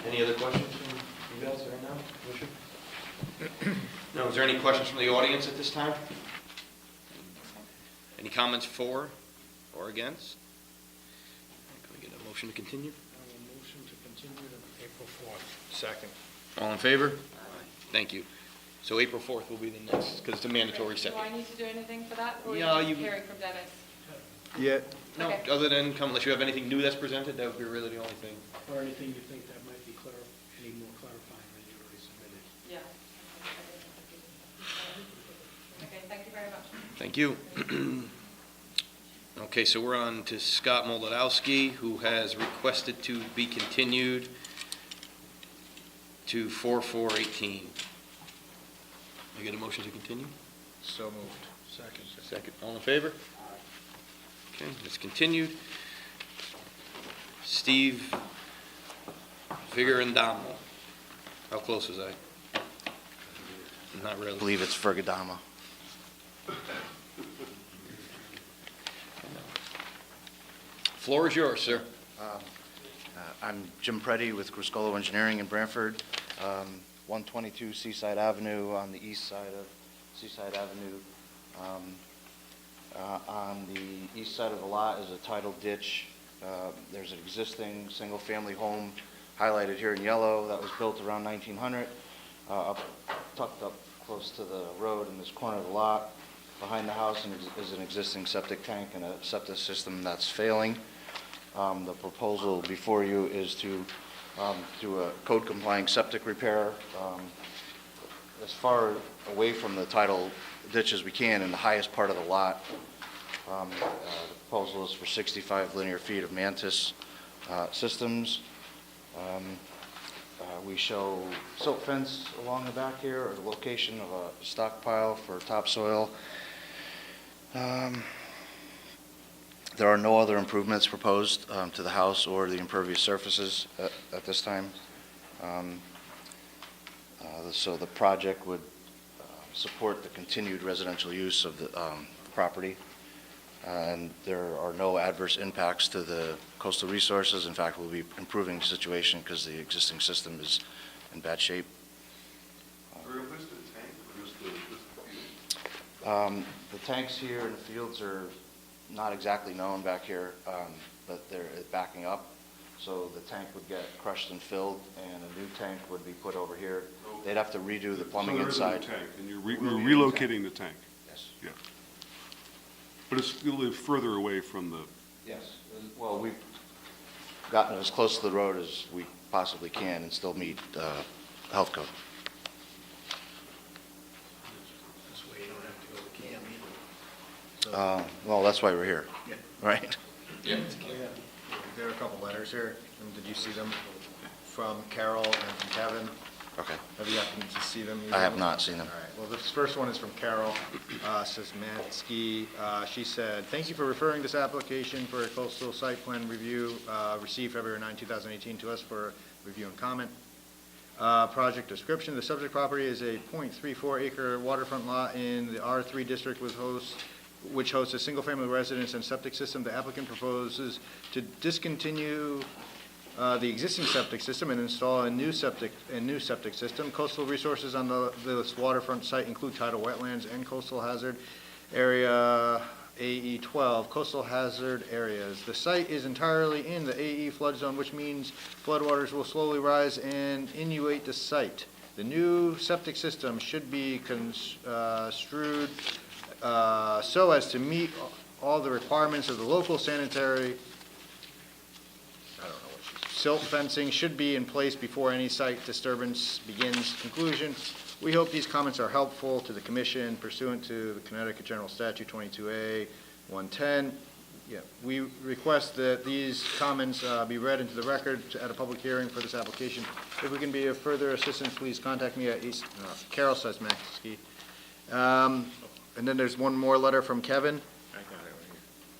any other questions from you guys right now, Commissioner? No, is there any questions from the audience at this time? Any comments for or against? Can we get a motion to continue? Motion to continue to April 4th. Second. All in favor? Thank you. So April 4th will be the next, because it's a mandatory Do second. I need to do anything for that, or Yeah, are you- you hearing from Dennis? Yeah, No, Okay. other than, unless you have anything new that's presented, that would be really the only thing. Or anything you think that might be any more clarifying than you already submitted. Yeah. Okay, thank you very much. Thank you. Okay, so we're on to Scott Moldowski, who has requested to be continued to 4/4/18. I get a motion to continue? so moved. Second. All in favor? Okay, it's continued. Steve Vigorandamo. How close was I? Not really. I believe it's Fergadama. Floor is yours, sir. I'm Jim Preddy with Criscolo Engineering in Branford, 122 Seaside Avenue on the east side of Seaside Avenue. On the east side of the lot is a tidal ditch. There's an existing single-family home highlighted here in yellow that was built around 1900, tucked up close to the road in this corner of the lot. Behind the house is an existing septic tank and a septic system that's failing. The proposal before you is to do a code-complying septic repair as far away from the tidal ditch as we can in the highest part of the lot. The proposal is for 65 linear feet of Mantis systems. We show silt fence along the back here, or the location of a stockpile for topsoil. There are no other improvements proposed to the house or the impervious surfaces at this time. So the project would support the continued residential use of the property. And there are no adverse impacts to the coastal resources. In fact, we'll be improving the situation because the existing system is in bad shape. The tanks here in the fields are not exactly known back here, but they're backing up. So the tank would get crushed and filled, and a new tank would be put over here. They'd have to redo the plumbing inside. So there is a new tank, and you're relocating the tank? Yes. Yeah. But it's a little further away from the... Yes. Well, we've gotten as close to the road as we possibly can and still meet health code. This way you don't have to go to CAM either. Well, that's why we're here, Yeah. right? Yeah. There are a couple letters here. Did you see them? From Carol and from Kevin. Okay. Have you happened to see them? I have not seen them. All right. Well, this first one is from Carol Szymanski. She said, "Thank you for referring this application for a coastal site plan review received February 9, 2018 to us for review and comment. Project description. The subject property is a .34 acre waterfront lot in the R3 district which hosts a single-family residence and septic system. The applicant proposes to discontinue the existing septic system and install a new septic system. Coastal resources on this waterfront site include tidal wetlands and coastal hazard area AE 12 coastal hazard areas. The site is entirely in the AE flood zone, which means floodwaters will slowly rise and inundate the site. The new septic system should be construed so as to meet all the requirements of the local sanitary. Silt fencing should be in place before any site disturbance begins. Conclusion, we hope these comments are helpful to the commission pursuant to the Connecticut General Statute 22A 110. We request that these comments be read into the record at a public hearing for this application. If we can be of further assistance, please contact me at Carol Szymanski. And then there's one more letter from Kevin. I got it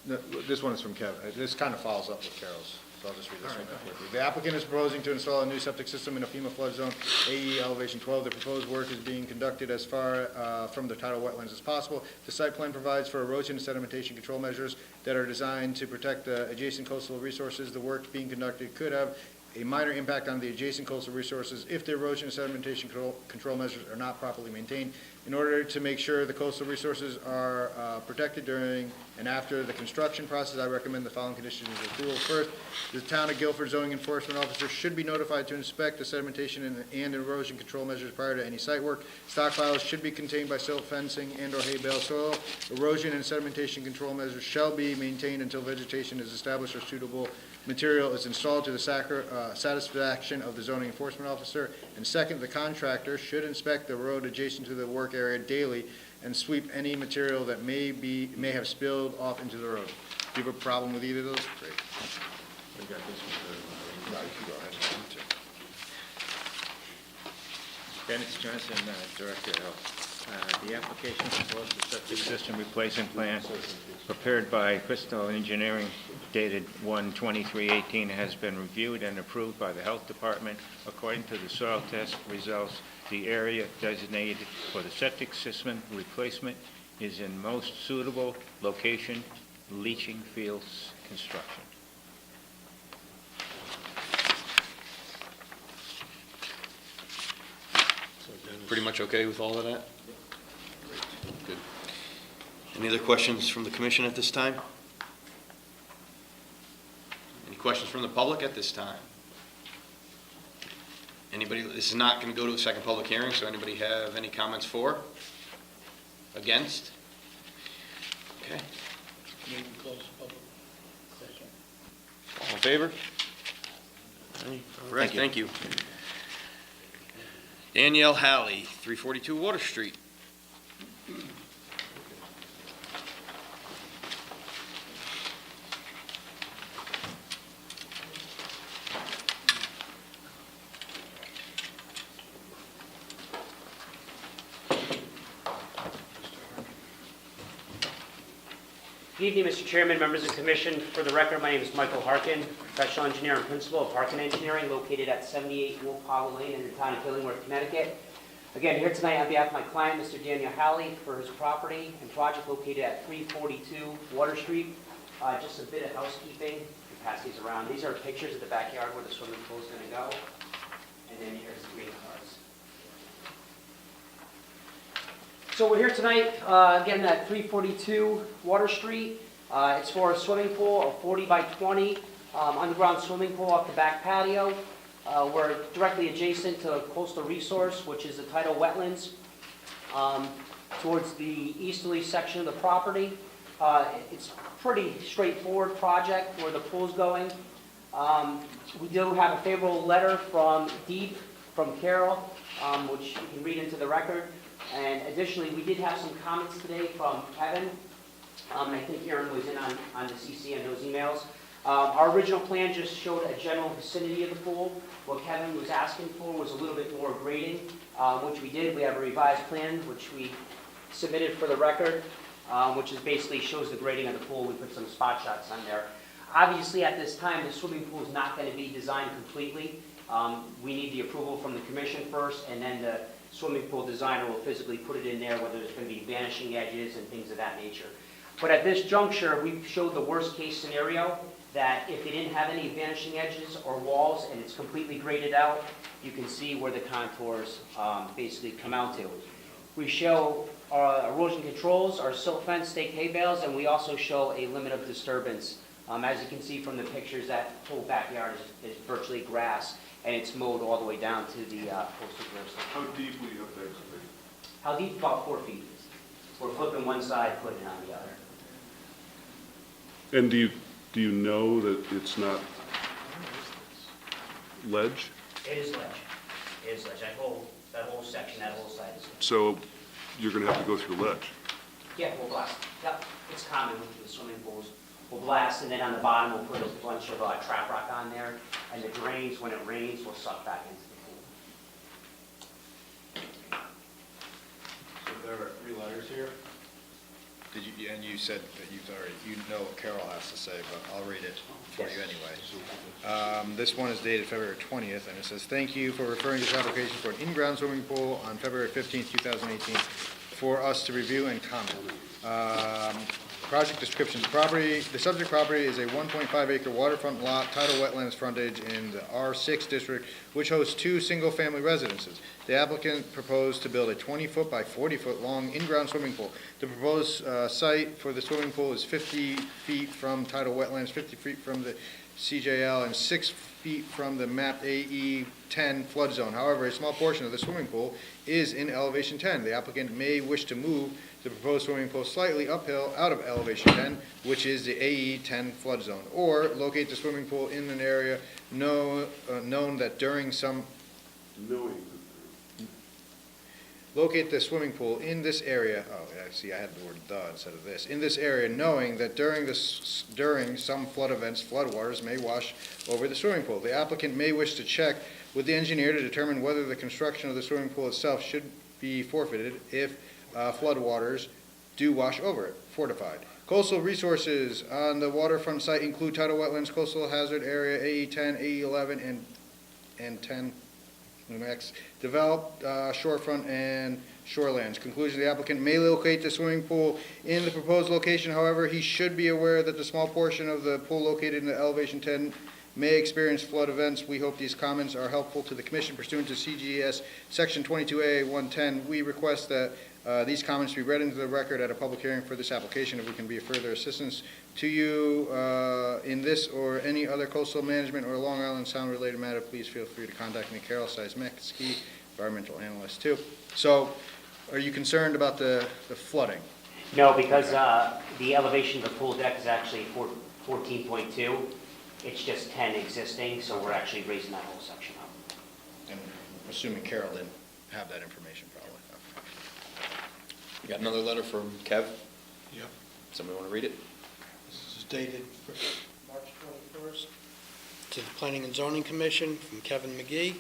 right here. No, this one is from Kevin. This kind of follows up with Carol's, so I'll just read this one quickly. The applicant is proposing to install a new septic system in a FEMA flood zone, AE elevation 12. The proposed work is being conducted as far from the tidal wetlands as possible. The site plan provides for erosion and sedimentation control measures that are designed to protect the adjacent coastal resources. The work being conducted could have a minor impact on the adjacent coastal resources if the erosion and sedimentation control measures are not properly maintained. In order to make sure the coastal resources are protected during and after the construction process, I recommend the following conditions of approval. First, the Town of Guilford zoning enforcement officer should be notified to inspect the sedimentation and erosion control measures prior to any site work. Stockpiles should be contained by silt fencing and/or hay bale soil. Erosion and sedimentation control measures shall be maintained until vegetation is established or suitable material is installed to the satisfaction of the zoning enforcement officer. And second, the contractor should inspect the road adjacent to the work area daily and sweep any material that may have spilled off into the road. Do you have a problem with either of those? Great. We got this one. No, you can go ahead. Dennis Johnson, Director of Health. The application proposed the septic system replacement plan prepared by Crystal Engineering dated 1/23/18 has been reviewed and approved by the Health Department. According to the soil test results, the area designated for the septic system replacement is in most suitable location, leaching fields construction. Pretty much okay with all of that? Good. Any other questions from the commission at this time? Any questions from the public at this time? Anybody, this is not going to go to a second public hearing, so anybody have any comments for? Against? Okay. Move to close the public session. All in favor? All right, thank you. Danielle Halley, 342 Water Street. Good evening, Mr. Chairman, members of the commission. For the record, my name is Michael Harkin, professional engineer and principal of Harkin Engineering, located at 78 Wolf Hollow Lane in the town of Killingworth, Connecticut. Again, here tonight on behalf of my client, Mr. Daniel Halley, for his property and project located at 342 Water Street. Just a bit of housekeeping. You pass these around. These are pictures of the backyard where the swimming pool is going to go. And then here's the green cards. So we're here tonight, again, at 342 Water Street. It's for a swimming pool, a 40 by 20 underground swimming pool off the back patio. We're directly adjacent to a coastal resource, which is the tidal wetlands, towards the easterly section of the property. It's a pretty straightforward project where the pool's going. We do have a favorable letter from Deep, from Carol, which you can read into the record. And additionally, we did have some comments today from Kevin. I think Aaron was in on the CC and those emails. Our original plan just showed a general vicinity of the pool. What Kevin was asking for was a little bit more grading, which we did. We have a revised plan, which we submitted for the record, which is basically shows the grading of the pool. We put some spot shots on there. Obviously, at this time, the swimming pool is not going to be designed completely. We need the approval from the commission first, and then the swimming pool designer will physically put it in there, whether there's going to be vanishing edges and things of that nature. But at this juncture, we showed the worst case scenario, that if they didn't have any vanishing edges or walls and it's completely graded out, you can see where the contours basically come out to. We show our erosion controls, our silt fence, stake hay bales, and we also show a limit of disturbance. As you can see from the pictures, that whole backyard is virtually grass, and it's mowed all the way down to the coastal cliffs. How deep will you have to excavate? How deep? About 4 feet. We're flipping one side, putting it on the other. And do you know that it's not ledge? It is ledge. It is ledge. That whole section, that whole side is ledge. So you're going to have to go through ledge? Yeah, we'll blast. Yep, it's common with the swimming pools. We'll blast, and then on the bottom, we'll put a bunch of trap rock on there, and the drains, when it rains, will suck back into the pool. So there are 3 letters here. And you said that you know what Carol has to say, but I'll read it for you anyway. This one is dated February 20th, and it says, "Thank you for referring this application for an in-ground swimming pool on February 15th, 2018, for us to review and comment. Project description, the subject property is a 1.5 acre waterfront lot, tidal wetlands frontage in the R6 district, which hosts 2 single-family residences. The applicant proposed to build a 20-foot by 40-foot long in-ground swimming pool. The proposed site for the swimming pool is 50 feet from tidal wetlands, 50 feet from the CJL, and 6 feet from the MAP AE 10 flood zone. However, a small portion of the swimming pool is in elevation 10. The applicant may wish to move the proposed swimming pool slightly uphill out of elevation 10, which is the AE 10 flood zone, or locate the swimming pool in an area known that during some locate the swimming pool in this area, I see I had the word "the" instead of this, in this area, knowing that during some flood events, floodwaters may wash over the swimming pool. The applicant may wish to check with the engineer to determine whether the construction of the swimming pool itself should be forfeited if floodwaters do wash over it, fortified. Coastal resources on the waterfront site include tidal wetlands, coastal hazard area, AE 10, AE 11, and 10. Next, developed shorefront and shorelands. Conclusion, the applicant may locate the swimming pool in the proposed location. However, he should be aware that the small portion of the pool located in the elevation 10 may experience flood events. We hope these comments are helpful to the commission pursuant to CGS Section 22A 110. We request that these comments be read into the record at a public hearing for this application. If we can be of further assistance to you in this or any other coastal management or Long Island Sound related matter, please feel free to contact me, Carol Seismicky, environmental analyst too. So, are you concerned about the flooding? No, because the elevation of the pool deck is actually 14.2. It's just 10 existing, so we're actually raising that whole section up. And assuming Carol didn't have that information probably. You got another letter from Kev? Yep. Somebody want to read it? This is dated March 21st to the Planning and Zoning Commission from Kevin McGee.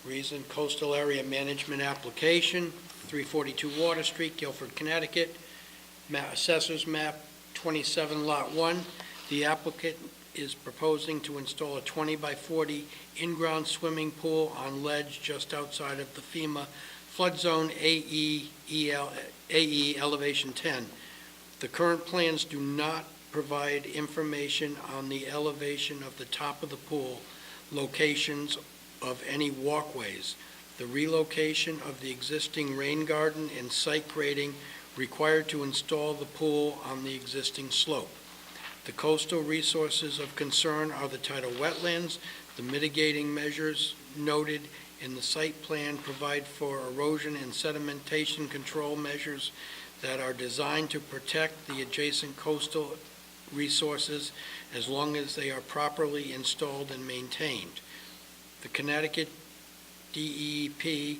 Reason, coastal area management application, 342 Water Street, Guilford, Connecticut. Assessors map 27 lot 1. The applicant is proposing to install a 20 by 40 in-ground swimming pool on ledge just outside of the FEMA flood zone AE elevation 10. The current plans do not provide information on the elevation of the top of the pool, locations of any walkways, the relocation of the existing rain garden and site grading required to install the pool on the existing slope. The coastal resources of concern are the tidal wetlands. The mitigating measures noted in the site plan provide for erosion and sedimentation control measures that are designed to protect the adjacent coastal resources as long as they are properly installed and maintained. The Connecticut DEP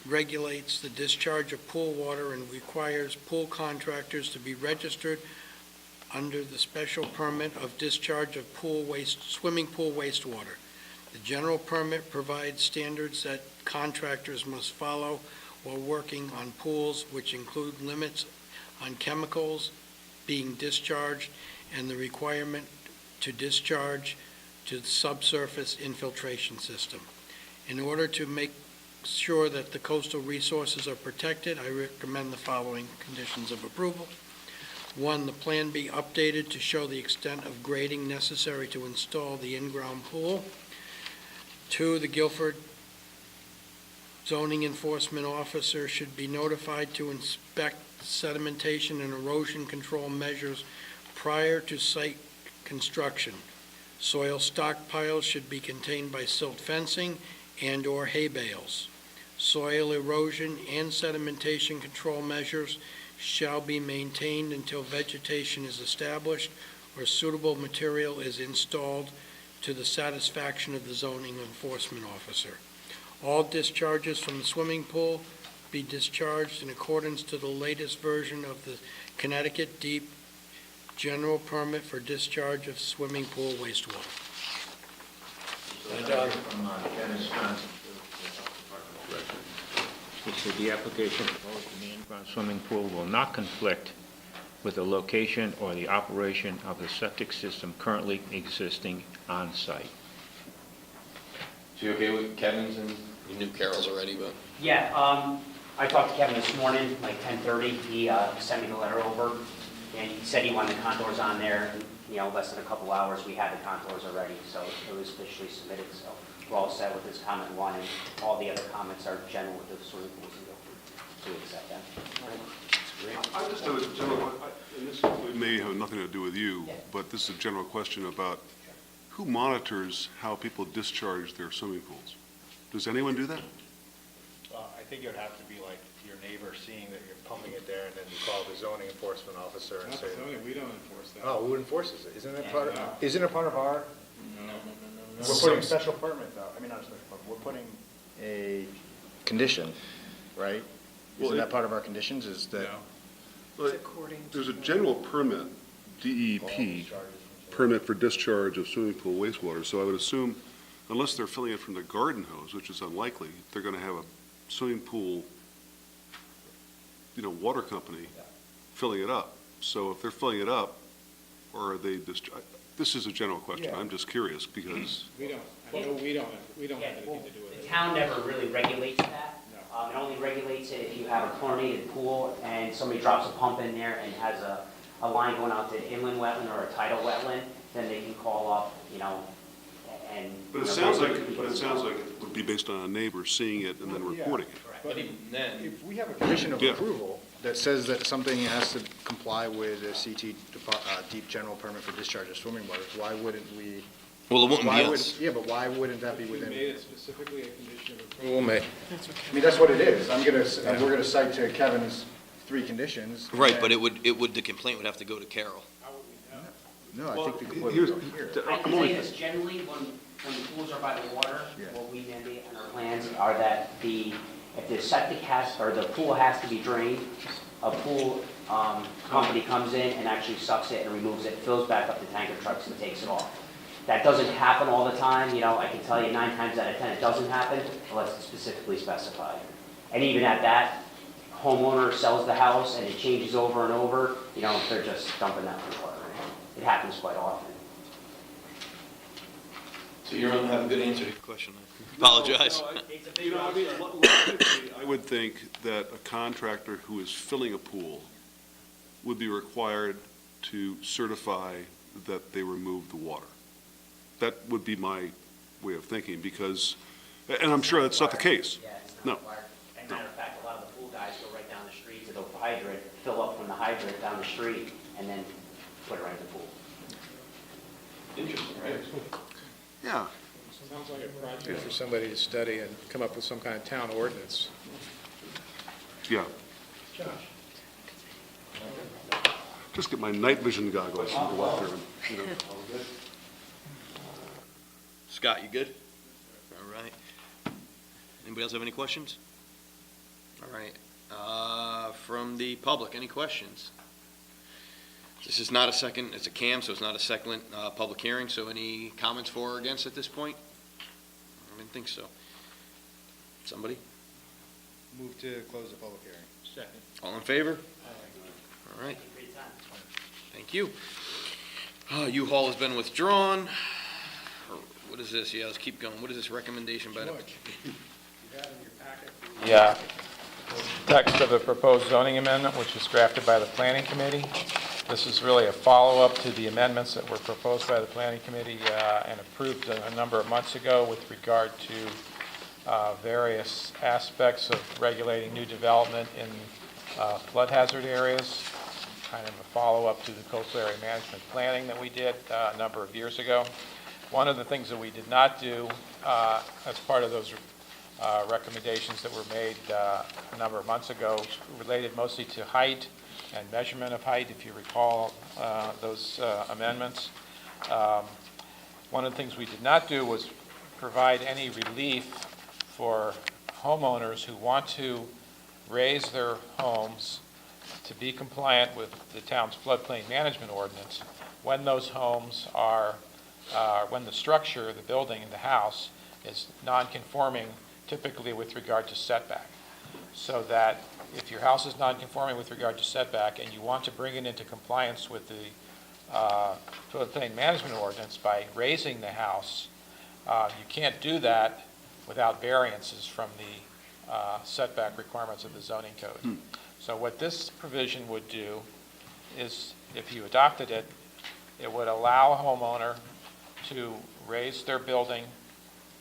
regulates the discharge of pool water and requires pool contractors to be registered under the special permit of discharge of swimming pool wastewater. The general permit provides standards that contractors must follow while working on pools, which include limits on chemicals being discharged and the requirement to discharge to the subsurface infiltration system. In order to make sure that the coastal resources are protected, I recommend the following conditions of approval. 1, the plan be updated to show the extent of grading necessary to install the in-ground pool. 2, the Guilford zoning enforcement officer should be notified to inspect sedimentation and erosion control measures prior to site construction. Soil stockpiles should be contained by silt fencing and/or hay bales. Soil erosion and sedimentation control measures shall be maintained until vegetation is established or suitable material is installed to the satisfaction of the zoning enforcement officer. All discharges from the swimming pool be discharged in accordance to the latest version of the Connecticut Deep General Permit for discharge of swimming pool wastewater. It said the application proposed in the in-ground swimming pool will not conflict with the location or the operation of the septic system currently existing on site. So you okay with Kevin's, and you knew Carol's already, but? Yeah, I talked to Kevin this morning, like 10:30. He sent me the letter over. And he said he wanted the contours on there, and, less than a couple hours, we had the contours already, so it was officially submitted, so we're all set with this comment one, and all the other comments are general with the swimming pools and go through, so we accept them. I just have a general, and this may have nothing to do with you, but this is a general question about who monitors how people discharge their swimming pools? Does anyone do that? Well, I think it would have to be like your neighbor seeing that you're pumping it there, and then you call the zoning enforcement officer and say. We don't enforce that. Oh, who enforces it? Isn't it part of, isn't it part of our? No. We're putting special permit though, I mean, not a special permit, we're putting a condition, right? Well, Isn't that part of our conditions, is that? Well, there's a general permit, DEP, permit for discharge of swimming pool wastewater, so I would assume, unless they're filling it from the garden hose, which is unlikely, they're gonna have a swimming pool, water company filling it up. So if they're filling it up, or are they this is a general question, I'm just curious, because. We don't have anything to do with it. The town never really regulates that. It only regulates it if you have a chlorinated pool and somebody drops a pump in there and has a line going out to an inland wetland or a tidal wetland, then they can call up, and. But it sounds like it would be based on a neighbor seeing it and then reporting it. But if we have a condition of approval that says that something has to comply with a CT, deep general permit for discharge of swimming waters, why wouldn't we? Well, it wouldn't be why us. would- Yeah, but why wouldn't that be within? Made it specifically a condition of approval. Well, may. I mean, that's what it is. We're gonna cite to Kevin's 3 conditions. Right, but the complaint would have to go to Carol. No, I think the complaint Here's- would go here. I can tell you this, generally, when the pools are by the water, what we mandate on our plans are that if the septic or the pool has to be drained, a pool company comes in and actually sucks it and removes it, fills back up the tanker trucks and takes it off. That doesn't happen all the time, I can tell you 9 times out of 10 it doesn't happen unless it's specifically specified. And even at that, homeowner sells the house and it changes over and over, they're just dumping that water in. It happens quite often. So you don't have a good answer to your question. I apologize. Logically, I would think that a contractor who is filling a pool would be required to certify that they remove the water. That would be my way of thinking, because, and I'm sure that's not the case. Yeah, it's No. not required. And matter of fact, a lot of the pool guys go right down the street to the hydrant, fill up from the hydrant down the street, and then put it right in the pool. Interesting, right? Yeah. Sounds like a project for somebody to study and come up with some kind of town ordinance. Yeah. Just get my night vision goggles and go out there and, Scott, you good? All right. Anybody else have any questions? All right. From the public, any questions? This is not it's a CAM, so it's not a second public hearing, so any comments for or against at this point? I didn't think so. Somebody? Move to close the public hearing. Second. All in favor? All right. Thank you. U-Haul has been withdrawn. What is this? Yeah, let's keep going. What is this recommendation by the? Yeah. Text of the proposed zoning amendment, which was drafted by the planning committee. This is really a follow-up to the amendments that were proposed by the planning committee and approved a number of months ago with regard to various aspects of regulating new development in flood hazard areas, kind of a follow-up to the coastal area management planning that we did a number of years ago. One of the things that we did not do as part of those recommendations that were made a number of months ago related mostly to height and measurement of height, if you recall those amendments. One of the things we did not do was provide any relief for homeowners who want to raise their homes to be compliant with the town's floodplain management ordinance when those homes are, when the structure, the building, the house is non-conforming typically with regard to setback. So that if your house is non-conforming with regard to setback and you want to bring it into compliance with the floodplain management ordinance by raising the house, you can't do that without variances from the setback requirements of the zoning code. So what this provision would do is if you adopted it, it would allow a homeowner to raise their building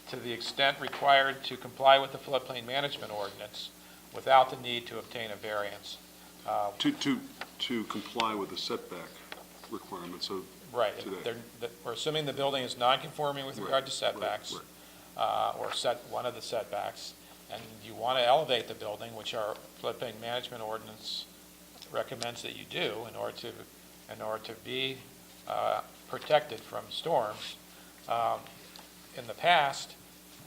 to the extent required to comply with the floodplain management ordinance without the need to obtain a variance. To comply with the setback requirements of Right. today. We're assuming the building is non-conforming with regard to setbacks, or one of the setbacks, and you want to elevate the building, which our floodplain management ordinance recommends that you do in order to be protected from storms. In the past,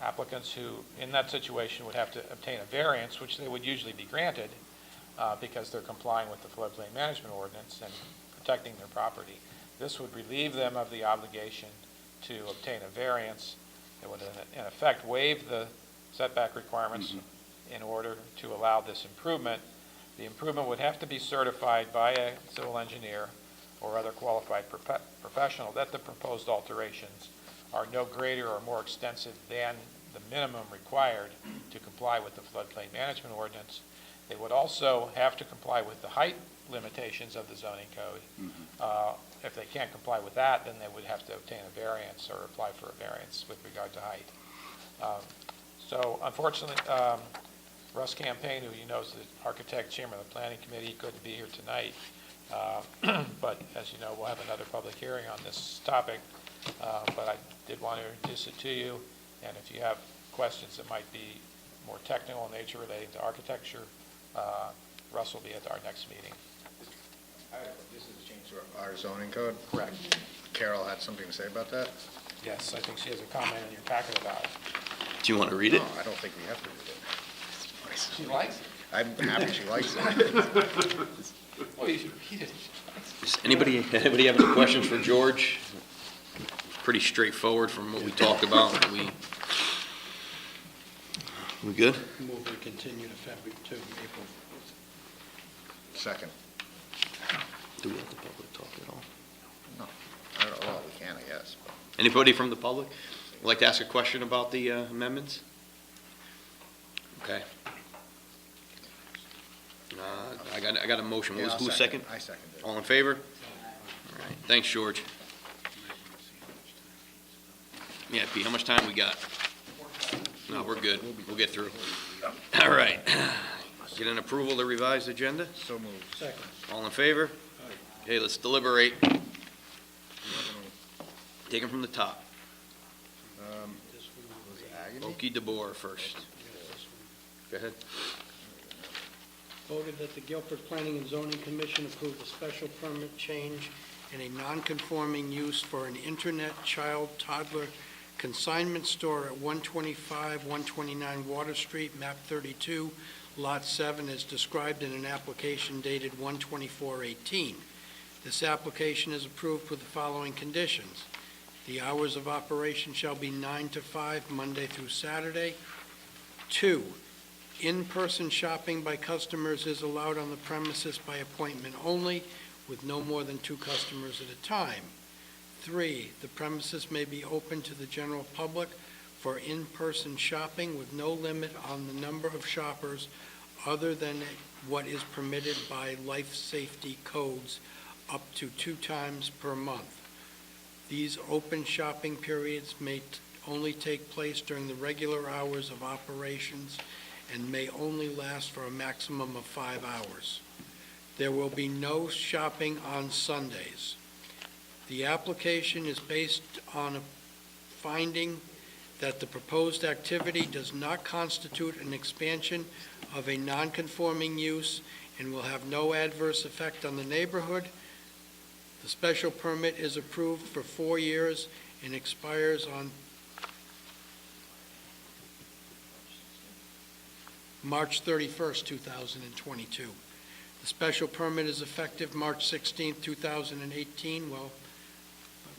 applicants who, in that situation, would have to obtain a variance, which they would usually be granted because they're complying with the floodplain management ordinance and protecting their property. This would relieve them of the obligation to obtain a variance. It would, in effect, waive the setback requirements in order to allow this improvement. The improvement would have to be certified by a civil engineer or other qualified professional that the proposed alterations are no greater or more extensive than the minimum required to comply with the floodplain management ordinance. They would also have to comply with the height limitations of the zoning code. If they can't comply with that, then they would have to obtain a variance or apply for a variance with regard to height. So unfortunately, Russ Campaign, who you know is the architect, chairman of the planning committee, couldn't be here tonight. But as you know, we'll have another public hearing on this topic. But I did want to introduce it to you, and if you have questions that might be more technical in nature relating to architecture, Russ will be at our next meeting. This is a change to our zoning code? Correct. Carol had something to say about that? Yes, I think she has a comment in your packet about it. Do you want to read it? No, I don't think we have to read it. She likes it. I'm happy she likes it. Well, you should read it. Does anybody have any questions for George? Pretty straightforward from what we talked about. We good? Move to continue to April. Second. Do we have the public talk at all? No, I don't know, well, we can, I guess. but- Anybody from the public would like to ask a question about the amendments? Okay. I got a motion. Yeah, I'll Who's second? I second it. All in favor? All right. Thanks, George. Yeah, Pete, how much time we got? No, we're good. We'll get through. All right. Get an approval to revise the agenda? So moved. Second. All in favor? Okay, let's deliberate. Take them from the top. Was it Agony? Oki DeBoer first. Go ahead. Voted that the Guilford Planning and Zoning Commission approve a special permit change in a non-conforming use for an internet child toddler consignment store at 125, 129 Water Street, map 32, lot 7, as described in an application dated 1/24/18. This application is approved with the following conditions. The hours of operation shall be 9 to 5, Monday through Saturday. 2, in-person shopping by customers is allowed on the premises by appointment only, with no more than 2 customers at a time. 3, the premises may be open to the general public for in-person shopping with no limit on the number of shoppers other than what is permitted by life safety codes up to 2 times per month. These open shopping periods may only take place during the regular hours of operations and may only last for a maximum of 5 hours. There will be no shopping on Sundays. The application is based on a finding that the proposed activity does not constitute an expansion of a non-conforming use and will have no adverse effect on the neighborhood. The special permit is approved for 4 years and expires on March 31st, 2022. The special permit is effective March 16th, 2018, well,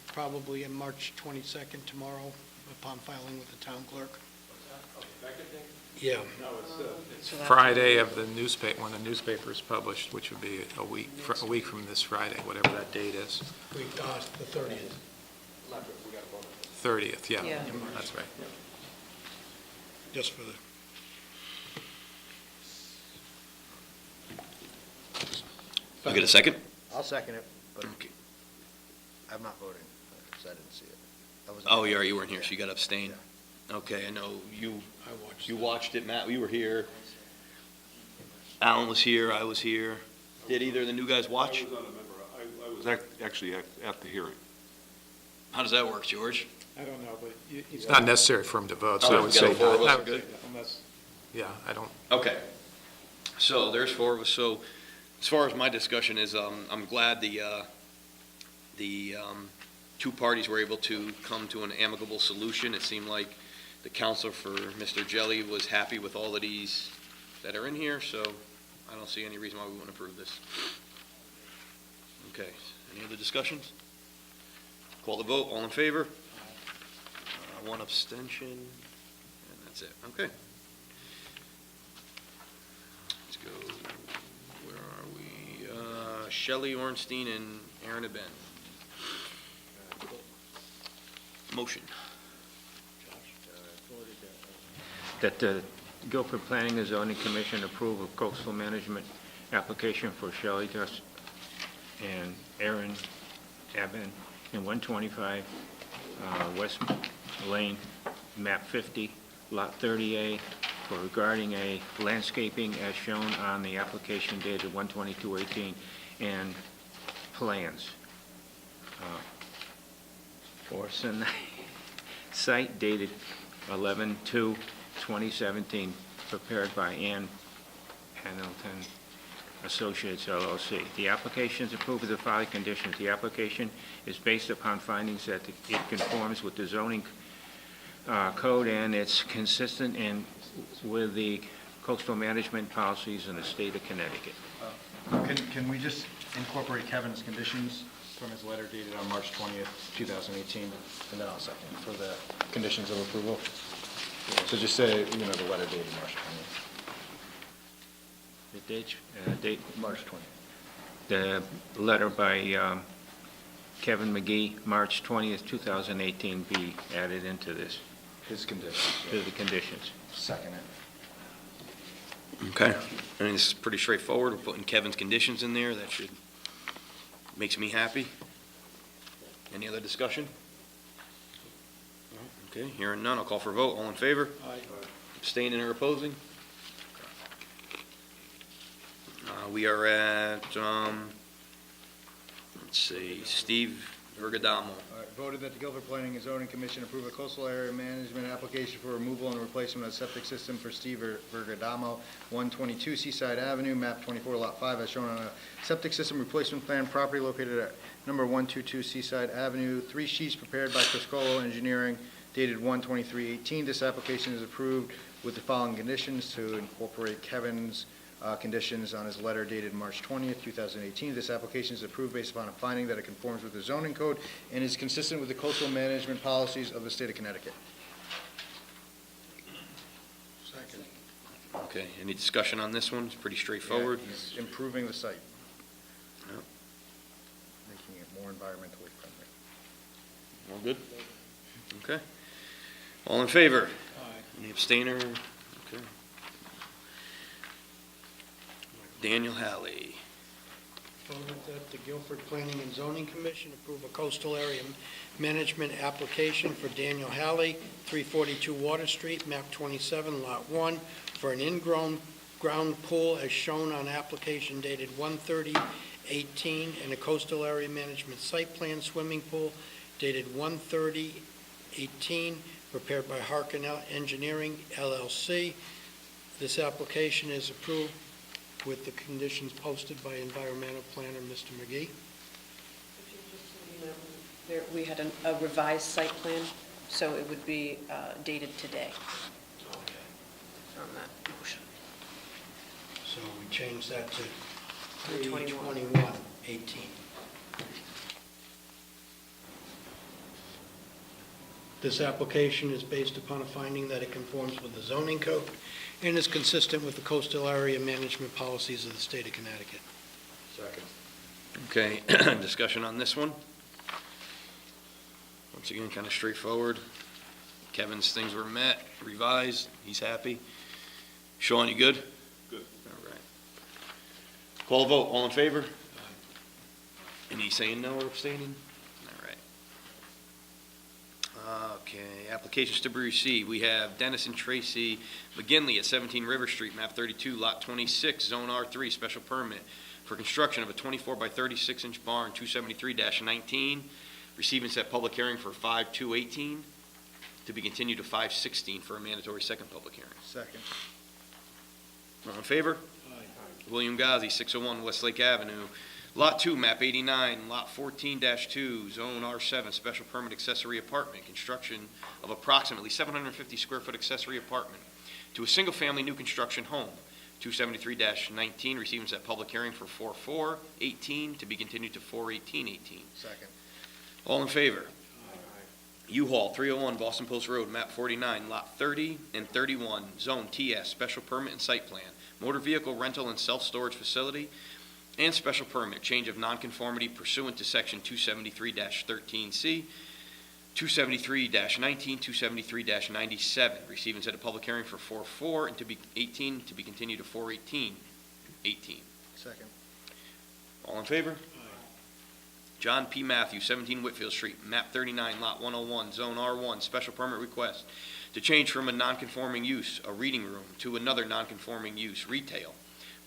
probably in March 22nd, tomorrow, upon filing with the town clerk. Yeah. It's Friday of the newspaper, when the newspaper is published, which would be a week from this Friday, whatever that date is. The 30th. 30th, yeah. Yeah. That's right. Just for the, You get a second? I'll second it. but I'm not voting, because I didn't see it. I wasn't- Oh, you weren't here, so you got abstained. Okay, I know you watched it, Matt, you were here. Alan was here, I was here. Did either of the new guys watch? I was not a member. I was actually at the hearing. How does that work, George? I don't know, but it's not necessary for him to vote, so I would say four of us not. are good? Unless, yeah, I don't. Okay. So there's four of us. So as far as my discussion is, I'm glad the two parties were able to come to an amicable solution. It seemed like the counselor for Mr. Jelly was happy with all of these that are in here, so I don't see any reason why we wouldn't approve this. Okay, any other discussions? Call the vote, all in favor? One abstention, and that's it, okay. Let's go, where are we? Shelley Ornstein and Aaron Aben. Motion. That the Guilford Planning and Zoning Commission approve of coastal management application for Shelley Dust and Aaron Aben in 125 West Lane, map 50, lot 30A, for regarding a landscaping as shown on the application dated 1/22/18 and plans. For site dated 11/2/2017, prepared by Ann Hamilton Associates LLC. The application is approved with the following conditions. The application is based upon findings that it conforms with the zoning code and it's consistent with the coastal management policies in the state of Connecticut. Can we just incorporate Kevin's conditions from his letter dated on March 20th, 2018, and then I'll second for the conditions of approval? So just say, the letter dated March 20th. The date? March 20th. The letter by Kevin McGee, March 20th, 2018, be added into this. His conditions. To the conditions. Second it. Okay, I mean, this is pretty straightforward. We're putting Kevin's conditions in there. That makes me happy. Any other discussion? Okay, hearing none, I'll call for a vote. All in favor? Aye. Abstaining or opposing? We are at, let's see, Steve Vergadamo. All right, voted that the Guilford Planning and Zoning Commission approve a coastal area management application for removal and replacement of septic system for Steve Vergadamo, 122 Seaside Avenue, map 24, lot 5, as shown on a septic system replacement plan, property located at number 122 Seaside Avenue, 3 sheets prepared by Criscolo Engineering, dated 1/23/18. This application is approved with the following conditions to incorporate Kevin's conditions on his letter dated March 20th, 2018. This application is approved based upon a finding that it conforms with the zoning code and is consistent with the coastal management policies of the state of Connecticut. Second. Okay, any discussion on this one? It's pretty straightforward. Yeah, he's improving the site, Yep. making it more environmentally friendly. All good? Okay. All in favor? Aye. Any abstainer? Okay. Daniel Halley. Voted that the Guilford Planning and Zoning Commission approve a coastal area management application for Daniel Halley, 342 Water Street, map 27, lot 1, for an in-ground ground pool as shown on application dated 1/30/18, and a coastal area management site plan swimming pool dated 1/30/18, prepared by Harkin Engineering LLC. This application is approved with the conditions posted by environmental planner, Mr. McGee. We had a revised site plan, so it would be dated today on that motion. So we changed that to 3/21. 3/21/18. This application is based upon a finding that it conforms with the zoning code and is consistent with the coastal area management policies of the state of Connecticut. Second. Okay, discussion on this one? Once again, kind of straightforward. Kevin's things were met, revised, he's happy. Sean, you good? Good. All right. Call a vote, all in favor? Me saying no or abstaining? All right. Okay, applications to be received. We have Dennis and Tracy McGinley at 17 River Street, map 32, lot 26, zone R3, special permit for construction of a 24 by 36-inch barn, 273-19. Receiving set public hearing for 5/2/18, to be continued to 5/16 for a mandatory second public hearing. Second. All in favor? William Ghazi, 601 Westlake Avenue, Lot 2, map 89, lot 14-2, zone R7, special permit accessory apartment, construction of approximately 750 square foot accessory apartment to a single-family new construction home, 273-19, receiving set public hearing for 4/4/18, to be continued to 4/18/18. Second. All in favor? U-Haul, 301 Boston Post Road, map 49, lot 30 and 31, zone TS, special permit and site plan, motor vehicle rental and self-storage facility, and special permit, change of nonconformity pursuant to section 273-13C, 273-19, 273-97, receive and set a public hearing for 4/4 and to be 18, to be continued to 4/18/18. Second. All in favor? John P. Matthews, 17 Whitfield Street, map 39, lot 101, zone R1, special permit request to change from a nonconforming use, a reading room, to another nonconforming use, retail,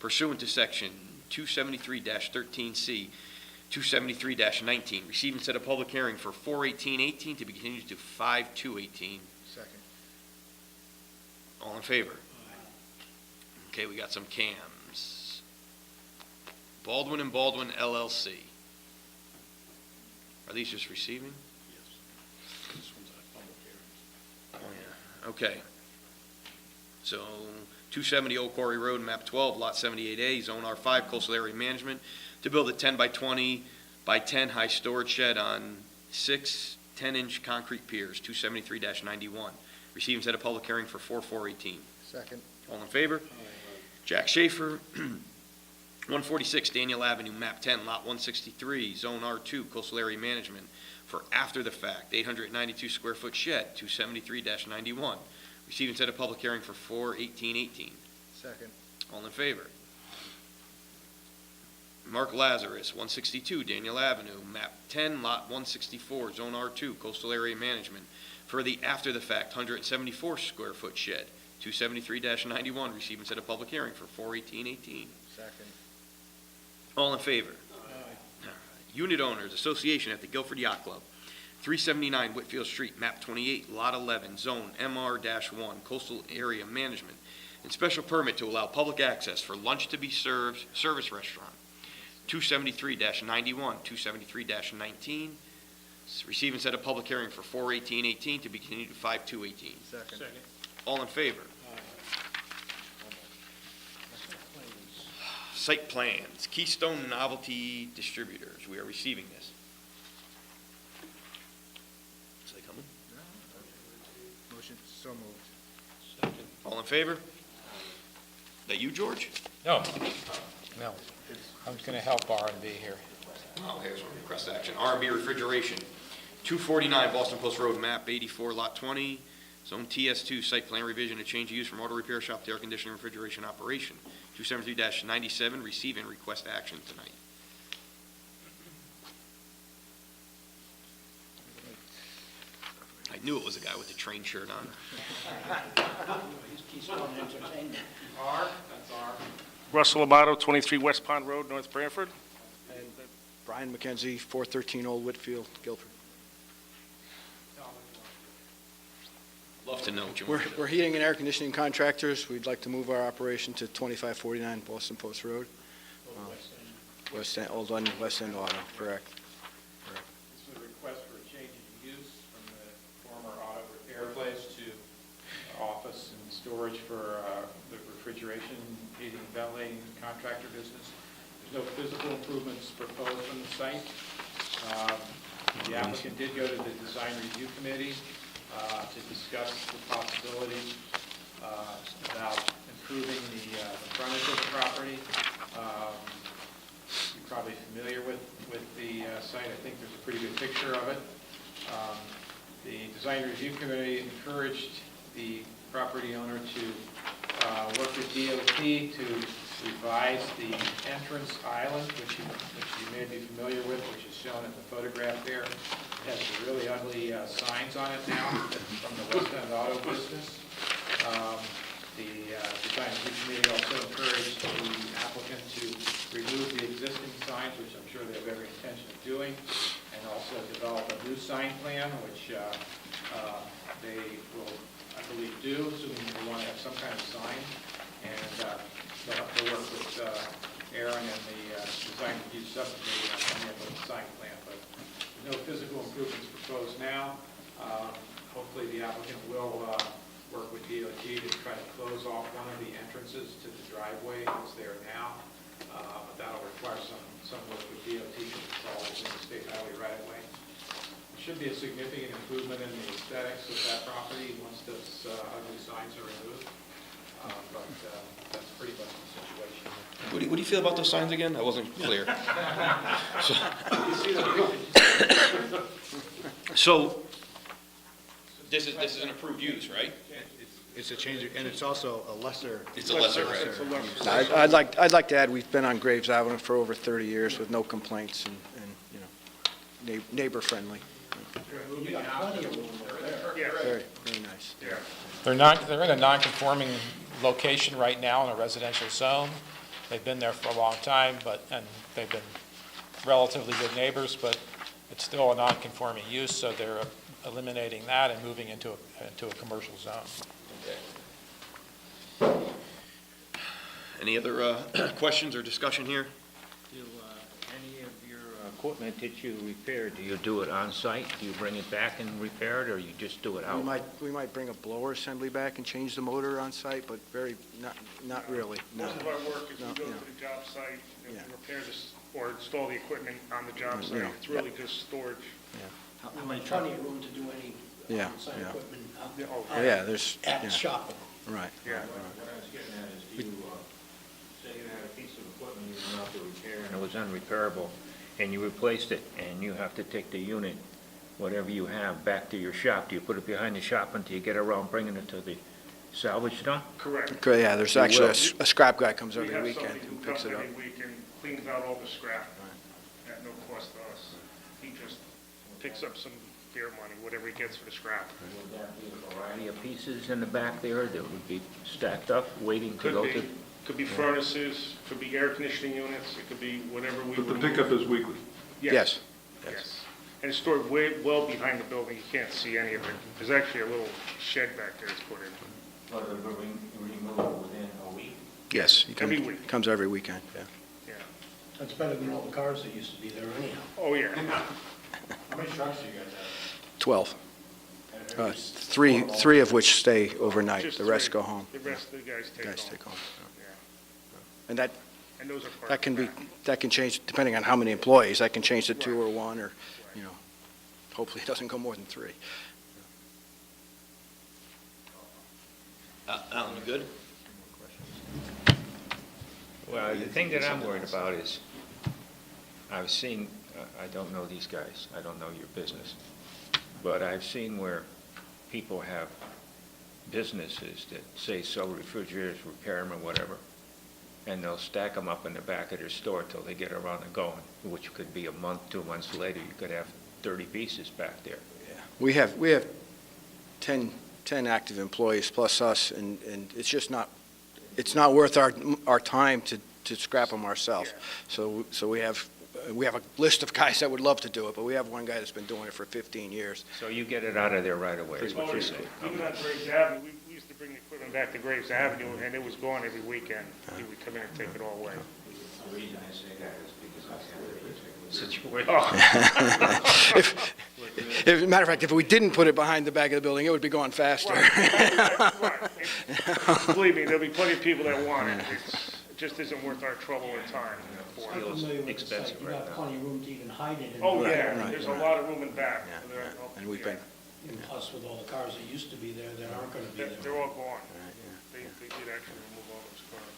pursuant to section 273-13C, 273-19. Receive and set a public hearing for 4/18/18 to be continued to 5/2/18. Second. All in favor? Okay, we got some cams. Baldwin and Baldwin LLC. Are these just receiving? Oh, yeah, okay. So, 270 Old Quarry Road, map 12, lot 78A, zone R5, coastal area management, to build a 10 by 20 by 10 high storage shed on 6 10-inch concrete piers, 273-91. Receive and set a public hearing for 4/4/18. Second. All in favor? Jack Schaefer, 146 Daniel Avenue, map 10, lot 163, zone R2, coastal area management, for after the fact, 892 square foot shed, 273-91. Receive and set a public hearing for 4/18/18. Second. All in favor? Mark Lazarus, 162 Daniel Avenue, map 10, lot 164, zone R2, coastal area management, for the after the fact, 174 square foot shed, 273-91. Receive and set a public hearing for 4/18/18. Second. All in favor? Unit Owners Association at the Guilford Yacht Club, 379 Whitfield Street, map 28, lot 11, zone MR-1, coastal area management, and special permit to allow public access for lunch to be served, service restaurant, 273-91, 273-19. Receive and set a public hearing for 4/18/18 to be continued to 5/2/18. Second. All in favor? Site plans, Keystone Novelty Distributors, we are receiving this. Is they coming? Motion, so moved. All in favor? That you, George? No, no. I'm going to help R&B here. Oh, here's one, request action. R&B Refrigeration, 249 Boston Post Road, map 84, lot 20, zone TS2, site plan revision, a change of use from auto repair shop to air conditioning refrigeration operation, 273-97, receive and request action tonight. I knew it was a guy with the train shirt on. Russell Amato, 23 West Pond Road, North Branford. And Brian McKenzie, 413 Old Whitfield, Guilford. Love to know what you want. We're heating and air conditioning contractors. We'd like to move our operation to 2549 Boston Post Road. West End, Old London, West End Auto, correct. This is a request for a change of use from the former auto repair place to office and storage for the refrigeration, heating, and ventilating contractor business. There's no physical improvements proposed from the site. The applicant did go to the design review committee to discuss the possibilities about improving the frontage of the property. You're probably familiar with the site. I think there's a pretty good picture of it. The design review committee encouraged the property owner to work with DOT to revised the entrance island, which you may be familiar with, which is shown in the photograph there. It has really ugly signs on it now from the West End Auto business. The Design Review Committee also encouraged the applicant to remove the existing signs, which I'm sure they have every intention of doing, and also develop a new sign plan, which they will, I believe, do, assuming they want to have some kind of sign. And they'll have to work with Aaron and the Design Review Subcommittee on coming up with a sign plan. But no physical improvements proposed now. Hopefully the applicant will work with DOT to try to close off one of the entrances to the driveway that's there now. But that'll require some work with DOT because it's all within the state highway right away. It should be a significant improvement in the aesthetics of that property once those ugly signs are removed. But that's pretty much the situation. What do you feel about those signs again? I wasn't clear. So, this is an approved use, right? It's a change, and it's also a lesser. It's a lesser, right? I'd like to add, we've been on Graves Avenue for over 30 years with no complaints and neighbor friendly. Very, very nice. They're in a non-conforming location right now in a residential zone. They've been there for a long time, and they've been relatively good neighbors, but it's still a non-conforming use, so they're eliminating that and moving into a commercial zone. Any other questions or discussion here? Do any of your equipment that you repair, do you do it on site? Do you bring it back and repair it, or you just do it out? We might bring a blower assembly back and change the motor on site, but not really. No. Most of our work is we No, go no. to the job site and Yeah. repair this, or install the equipment on the job You site. know. It's really just storage. Plenty of room to do any Yeah, outside yeah. equipment Yeah, there's, at yeah. shop. Right. Yeah. What I was getting at is, do you, say you had a piece of equipment you went out to repair, and it was unrepairable, and you replaced it, and you have to take the unit, whatever you have, back to your shop, do you put it behind the shop until you get around bringing it to the salvage dump? Correct. Okay, yeah, there's You actually will. a scrap guy comes We every have weekend somebody who who picks comes it up. every week and cleans out all the scrap at no cost to us. He just picks up some beer money, whatever he gets for the scrap. Would that be a variety of pieces in the back there that would be stacked up, waiting to Could go be, to? could be furnaces, could be air conditioning units, it could be whatever we But would. the pickup is weekly. Yes. Yes. And it's stored well behind the building, you can't see any of it. There's actually a little shed back there that's put in. But it will be removed within a week? Yes, he Every week. comes every weekend, yeah. Yeah. That's better than all the cars that used to be there anyhow. Oh, yeah. How many trucks do you guys have? 12. Three of which stay overnight, Just the rest three. go home. The rest of the guys take home. Yeah. And that And those are part That of can the be, pack. that can change depending on how many employees. That can change to 2 or 1 or, hopefully it doesn't go more than 3. Alan, you good? Well, the thing that I'm worried about is, I've seen, I don't know these guys, I don't know your business, but I've seen where people have businesses that say sell refrigerators, repair them or whatever, and they'll stack them up in the back of their store till they get around to going, which could be a month, 2 months later, you could have 30 pieces back there. We have 10 active employees plus us, and it's just not, it's not worth our time to scrap them ourselves. So we have a list of guys that would love to do it, but we have one guy that's been doing it for 15 years. So you get it out of there right away, is what you're saying? Even on Graves Avenue, we used to bring the equipment back to Graves Avenue, and it was gone every weekend. He would come in and take it all away. The reason I say that is because I have a situation. Oh. As a matter of fact, if we didn't put it behind the back of the building, it would be going faster. Right. Believe me, there'll be plenty of people that want it. It just isn't worth our trouble or time. for it. I'm familiar with the site. You got plenty of room to even hide it in. Oh, the yeah, back. there's a lot of room in back. Yeah, So there- And we've been, And plus with all the cars that used to be there that aren't gonna be there. They're all gone. They did actually remove all those cars.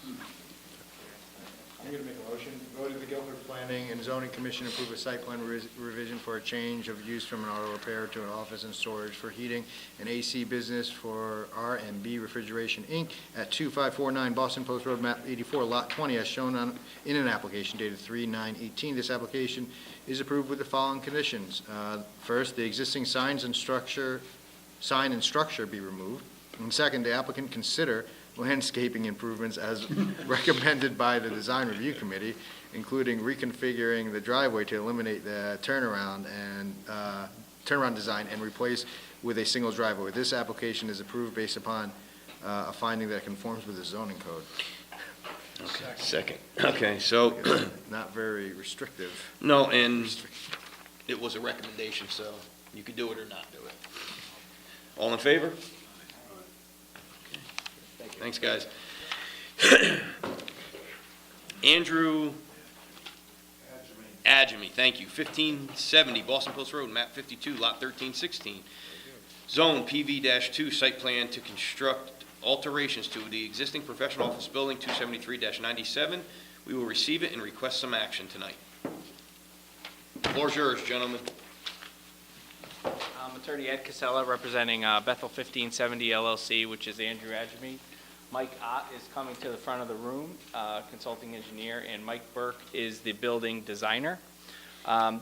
I'm going to make a motion. Vote of the Guilford Planning and Zoning Commission approve a site plan revision for a change of use from an auto repair to an office and storage for heating and AC business for R&B Refrigeration, Inc. at 2549 Boston Post Road, map 84, lot 20, as shown in an application dated 3/9/18. This application is approved with the following conditions. First, the existing sign and structure be removed. And second, the applicant consider landscaping improvements as recommended by the Design Review Committee, including reconfiguring the driveway to eliminate the turnaround design and replace with a single driveway. This application is approved based upon a finding that conforms with the zoning code. Okay, second. Okay, so, Not very restrictive. no, and it was a recommendation, so you could do it or not do it. All in favor? Thanks, guys. Andrew Adjemi, thank you. 1570 Boston Post Road, map 52, lot 1316. Zone PV-2, site plan to construct alterations to the existing professional office building, 273-97. We will receive it and request some action tonight. Floor's yours, gentlemen. I'm Attorney Ed Casella, representing Bethel 1570 LLC, which is Andrew Adjemi. Mike Ott is coming to the front of the room, consulting engineer, and Mike Burke is the building designer.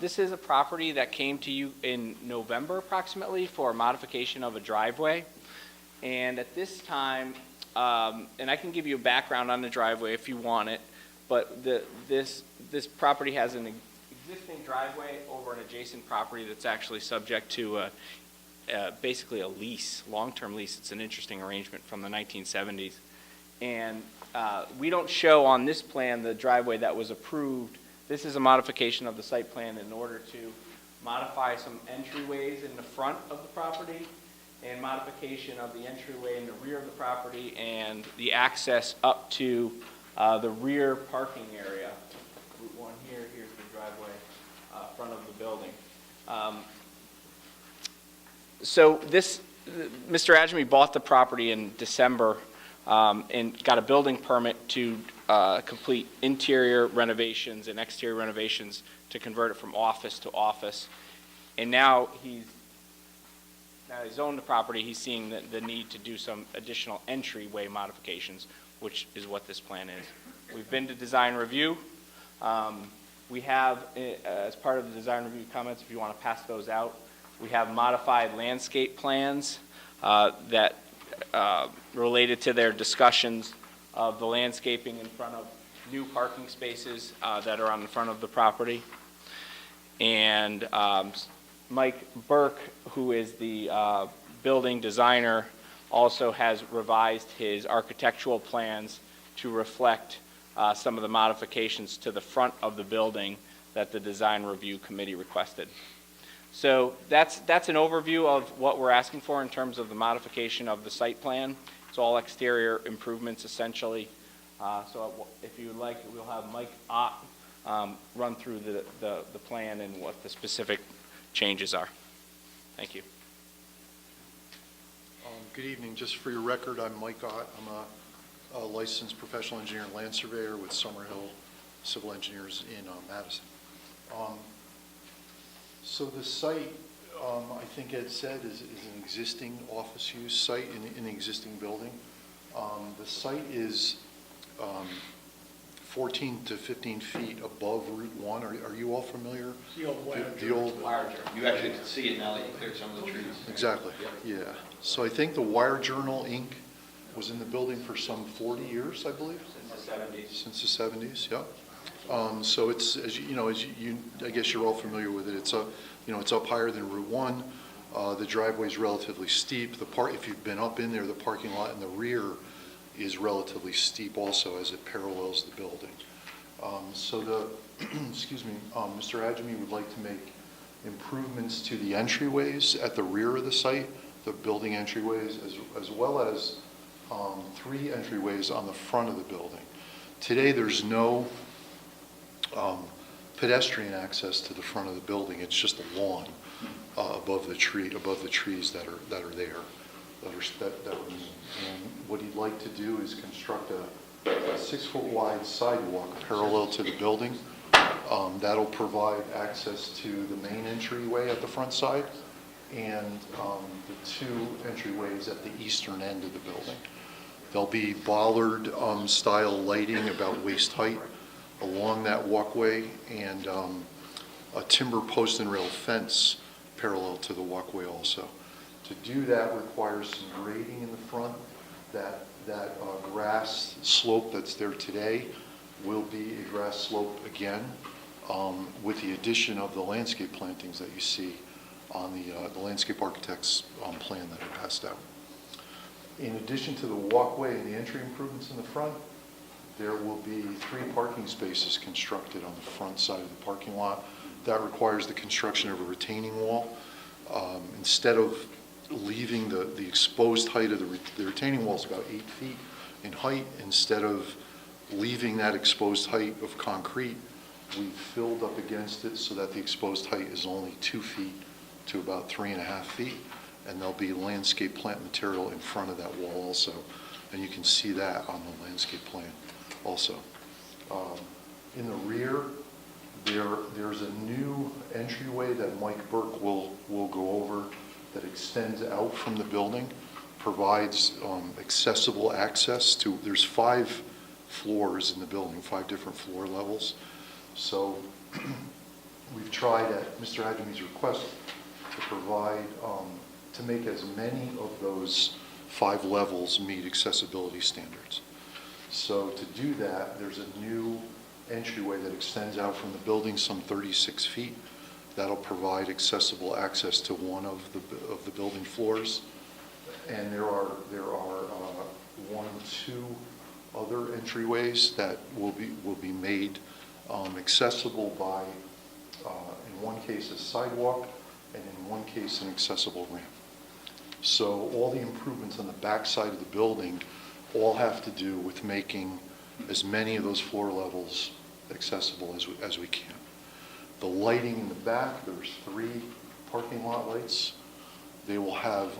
This is a property that came to you in November approximately for a modification of a driveway. And at this time, and I can give you a background on the driveway if you want it, but this property has an existing driveway over an adjacent property that's actually subject to basically a lease, long-term lease. It's an interesting arrangement from the 1970s. And we don't show on this plan the driveway that was approved. This is a modification of the site plan in order to modify some entryways in the front of the property and modification of the entryway in the rear of the property and the access up to the rear parking area. Route 1 here, here's the driveway, front of the building. So Mr. Adjemi bought the property in December and got a building permit to complete interior renovations and exterior renovations to convert it from office to office. And now he's owned the property, he's seeing the need to do some additional entryway modifications, which is what this plan is. We've been to design review. We have, as part of the design review comments, if you want to pass those out, we have modified landscape plans that related to their discussions of the landscaping in front of new parking spaces that are on the front of the property. And Mike Burke, who is the building designer, also has revised his architectural plans to reflect some of the modifications to the front of the building that the design review committee requested. So that's an overview of what we're asking for in terms of the modification of the site plan. It's all exterior improvements essentially. So if you would like, we'll have Mike Ott run through the plan and what the specific changes are. Thank you. Good evening. Just for your record, I'm Mike Ott. I'm a licensed professional engineer and land surveyor with Summerhill Civil Engineers in Madison. So the site, I think Ed said, is an existing office use site in an existing building. The site is 14 to 15 feet above Route 1. Are you all familiar? The old wire journal. You actually can see it now that you cleared some of the trees. Exactly, yeah. So I think the Wire Journal Inc. was in the building for some 40 years, I believe? Since the 70s. Since the 70s, yeah. So it's, as you, I guess you're all familiar with it. It's it's up higher than Route 1. The driveway is relatively steep. If you've been up in there, the parking lot in the rear is relatively steep also as it parallels the building. So excuse me, Mr. Adjemi would like to make improvements to the entryways at the rear of the site, the building entryways, as well as 3 entryways on the front of the building. Today, there's no pedestrian access to the front of the building. It's just a lawn above the trees that are there. And what he'd like to do is construct a 6-foot wide sidewalk parallel to the building. That'll provide access to the main entryway at the front side and the 2 entryways at the eastern end of the building. There'll be bollard-style lighting about waist height along that walkway, and a timber post and rail fence parallel to the walkway also. To do that requires some grading in the front. That grass slope that's there today will be a grass slope again, with the addition of the landscape plantings that you see on the landscape architect's plan that I passed out. In addition to the walkway and the entry improvements in the front, there will be 3 parking spaces constructed on the front side of the parking lot. That requires the construction of a retaining wall. Instead of leaving the exposed height of the retaining wall is about 8 feet in height, instead of leaving that exposed height of concrete, we filled up against it so that the exposed height is only 2 feet to about 3.5 feet. And there'll be landscape plant material in front of that wall also. And you can see that on the landscape plan also. In the rear, there's a new entryway that Mike Burke will go over that extends out from the building, provides accessible access to, there's 5 floors in the building, 5 different floor levels. So we've tried at Mr. Adjemi's request to provide, to make as many of those 5 levels meet accessibility standards. So to do that, there's a new entryway that extends out from the building some 36 feet. That'll provide accessible access to one of the building floors. And there are 1 or 2 other entryways that will be made accessible by, in one case, a sidewalk, and in one case, an accessible ramp. So all the improvements on the back side of the building all have to do with making as many of those floor levels accessible as we can. The lighting in the back, there's 3 parking lot lights. They will have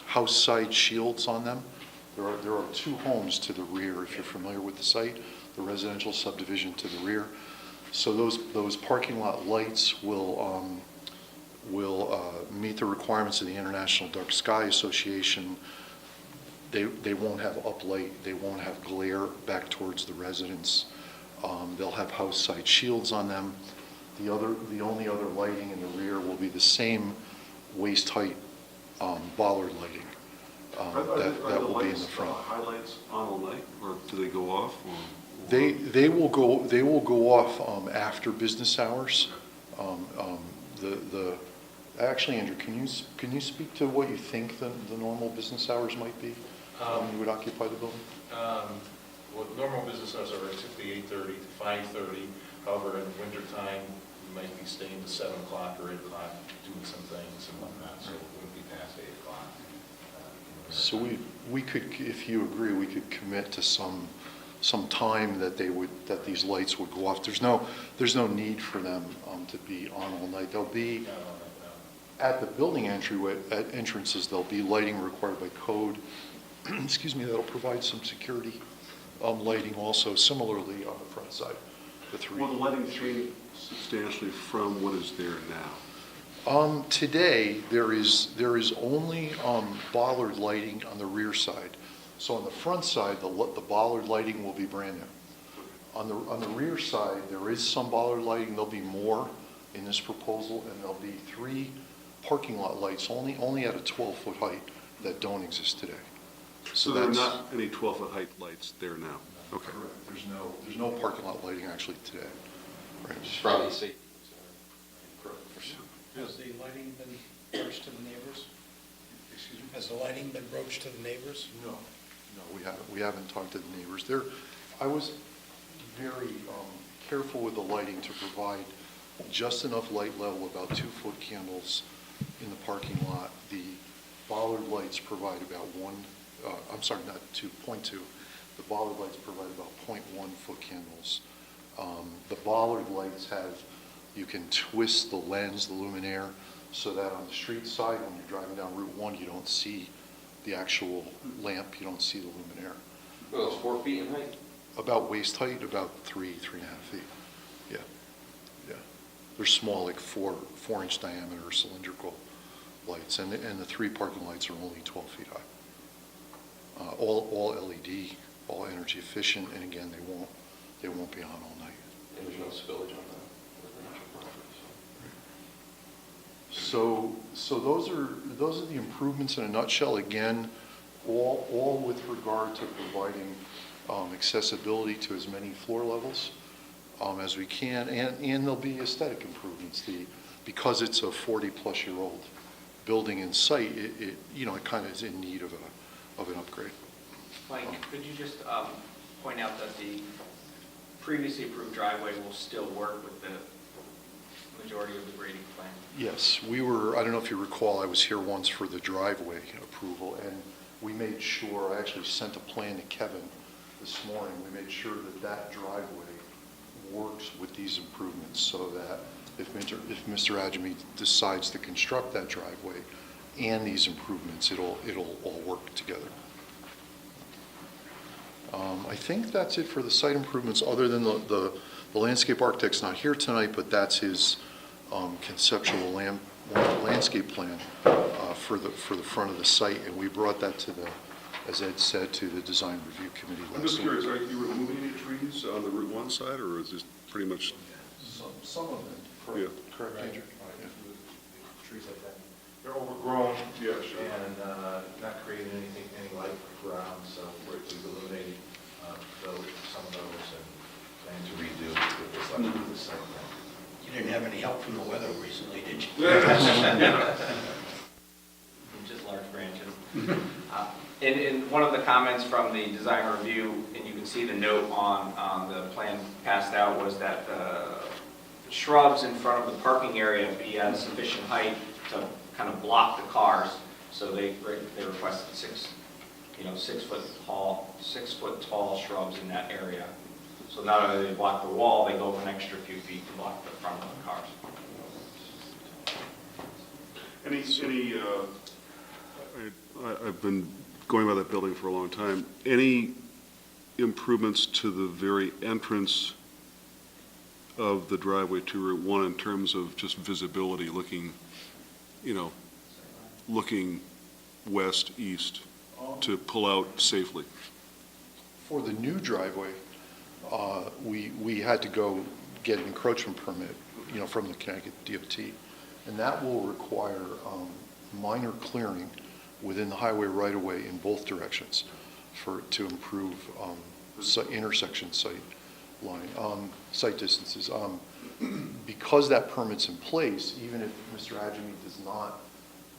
house side shields on them. There are 2 homes to the rear, if you're familiar with the site, the residential subdivision to the rear. So those parking lot lights will meet the requirements of the International Dark Sky Association. They won't have uplight, they won't have glare back towards the residents. They'll have house side shields on them. The only other lighting in the rear will be the same waist height bollard lighting that will be in the front. Highlights on all night, or do they go off? They will go off after business hours. Actually, Andrew, can you speak to what you think the normal business hours might be when you would occupy the building? Well, normal business hours are typically 8:30 to 5:30. However, in the wintertime, we might be staying to 7 o'clock or 8 o'clock, doing some things and whatnot, so it wouldn't be past 8 o'clock. So we could, if you agree, we could commit to some time that these lights would go off. There's no need for them to be on all night. They'll be at the building entrances. There'll be lighting required by code. Excuse me. That'll provide some security lighting also. Similarly on the front side, the 3. Will the lighting change substantially from what is there now? Today there is only bollard lighting on the rear side. So on the front side, the bollard lighting will be brand new. On the rear side, there is some bollard lighting. There'll be more in this proposal, and there'll be 3 parking lot lights only at a 12-foot height that don't exist today. So there are not any 12-foot height lights there now? Okay. Correct. There's no parking lot lighting actually today. Right. Probably safe. Has the lighting been broached to the neighbors? Excuse me? Has the lighting been broached to the neighbors? No, we haven't talked to the neighbors. I was very careful with the lighting to provide just enough light level, about 2-foot candles in the parking lot. The bollard lights provide about 0.2. The bollard lights provide about 0.1 foot candles. The bollard lights you can twist the lens, the luminaire, so that on the street side, when you're driving down Route 1, you don't see the actual lamp, you don't see the luminaire. Well, it's 4 feet in height. About waist height, about 3.5 feet. Yeah, yeah. They're small, like 4-inch diameter cylindrical lights, and the 3 parking lights are only 12 feet high. All LED, all energy efficient, and again, they won't be on all night. And there's no spillage on the residential properties. So those are the improvements in a nutshell. Again, all with regard to providing accessibility to as many floor levels as we can, and there'll be aesthetic improvements. Because it's a 40-plus-year-old building in sight, it kind of is in need of an upgrade. Mike, could you just point out that the previously approved driveway will still work with the majority of the grading plan? Yes, I don't know if you recall, I was here once for the driveway approval, and we made sure, I actually sent a plan to Kevin this morning, we made sure that driveway works with these improvements, so that if Mr. Adjemi decides to construct that driveway and these improvements, it'll all work together. I think that's it for the site improvements, other than the landscape architect's not here tonight, but that's his conceptual landscape plan for the front of the site, and we brought that to as Ed said, to the design review committee last I'm just week. curious, are you removing any trees on the Route 1 side, or is this pretty much? Some of them, correct, Andrew? Trees like that. They're overgrown. Yeah, sure. And not creating any light ground, so we've eliminated some of those and plan to redo the site. You didn't have any help from the weather recently, did you? Just large branches. In one of the comments from the design review, and you can see the note on the plan passed out, was that the shrubs in front of the parking area be at sufficient height to kind of block the cars. So they requested 6 foot tall shrubs in that area. So not only do they block the wall, they go an extra few feet to block the front of the cars. I've been going by that building for a long time. Any improvements to the very entrance of the driveway to Route 1 in terms of just visibility, looking west, east, to pull out safely? For the new driveway, we had to go get an encroachment permit, from the Connecticut DOT, and that will require minor clearing within the highway right-of-way in both directions to improve intersection sight distances. Because that permit's in place, even if Mr. Adjemi does not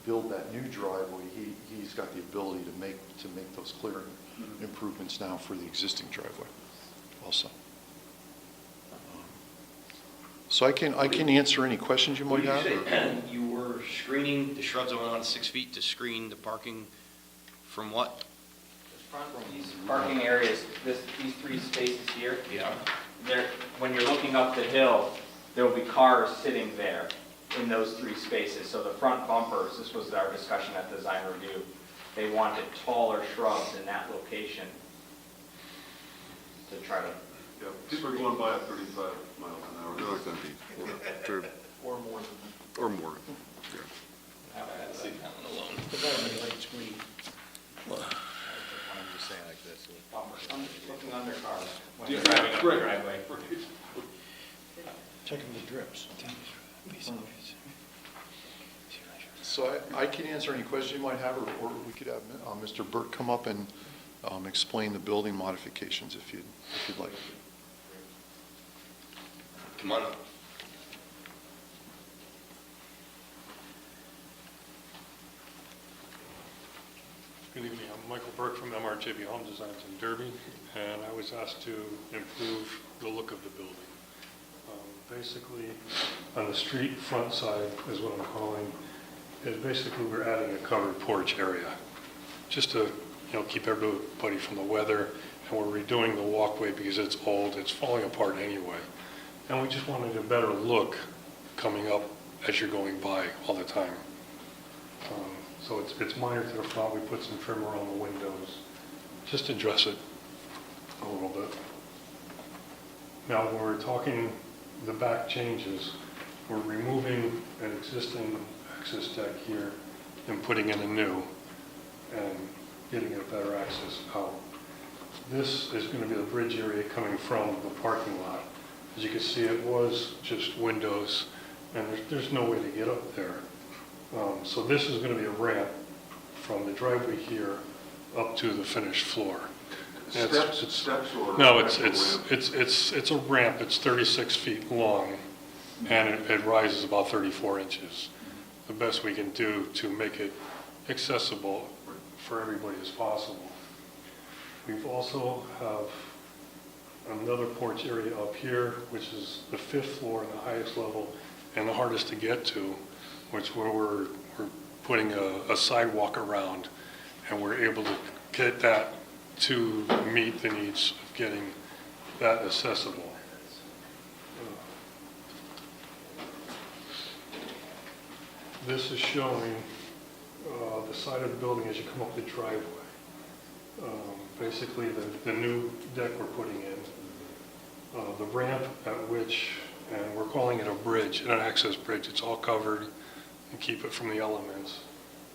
build that new driveway, he's got the ability to make those clearing improvements now for the existing driveway also. So I can answer any questions you might have. You were screening the shrubs that went on 6 feet to screen the parking from what? These parking areas, these 3 spaces here, Yeah. when you're looking up the hill, there will be cars sitting there in those 3 spaces. So the front bumpers, this was our discussion at design review, they wanted taller shrubs in that location to try to... Yeah, people are going by at 35 miles an hour. They're not going to be. Or more than that. Or more. Yeah. Looking under cars when Yeah, you're driving up the right. driveway. Checking the drips. So I can answer any questions you might have, or we could have Mr. Burke come up and explain the building modifications if you'd like. Come on up. Good evening, I'm Michael Burke from MRJB Home Designs in Derby, and I was asked to improve the look of the building. Basically, on the street front side is what I'm calling, is basically we're adding a covered porch area, just to keep everybody from the weather, and we're redoing the walkway because it's old, it's falling apart anyway. And we just wanted a better look coming up as you're going by all the time. So it's minor to the front. We put some trim around the windows just to dress it a little bit. Now, when we're talking the back changes, we're removing an existing access deck here and putting in a new and getting a better access out. This is going to be the bridge area coming from the parking lot. As you can see, it was just windows, and there's no way to get up there. So this is going to be a ramp from the driveway here up to the finished floor. Steps or? No, it's a ramp. It's 36 feet long, and it rises about 34 inches. The best we can do to make it accessible for everybody as possible. We've also have another porch area up here, which is the 5th floor and the highest level, and the hardest to get to, which where we're putting a sidewalk around, and we're able to get that to meet the needs of getting that accessible. This is showing the side of the building as you come up the driveway. Basically, the new deck we're putting in, the ramp at which, and we're calling it a bridge, an access bridge. It's all covered and keep it from the elements.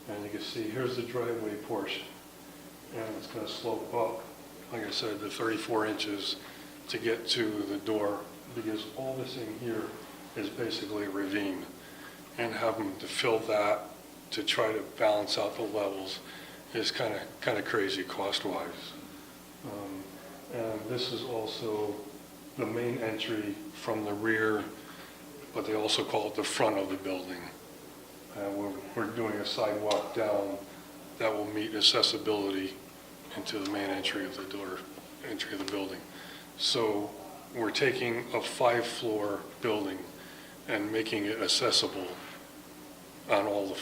And you can see here's the driveway portion, and it's going to slope up, like I said, the 34 inches to get to the door, because all this in here is basically a ravine, and having to fill that to try to balance out the levels is kind of crazy cost-wise. And this is also the main entry from the rear, but they also call it the front of the building. And we're doing a sidewalk down that will meet accessibility into the main entry of the door, entry of the building. So we're taking a 5-floor building and making it accessible on all the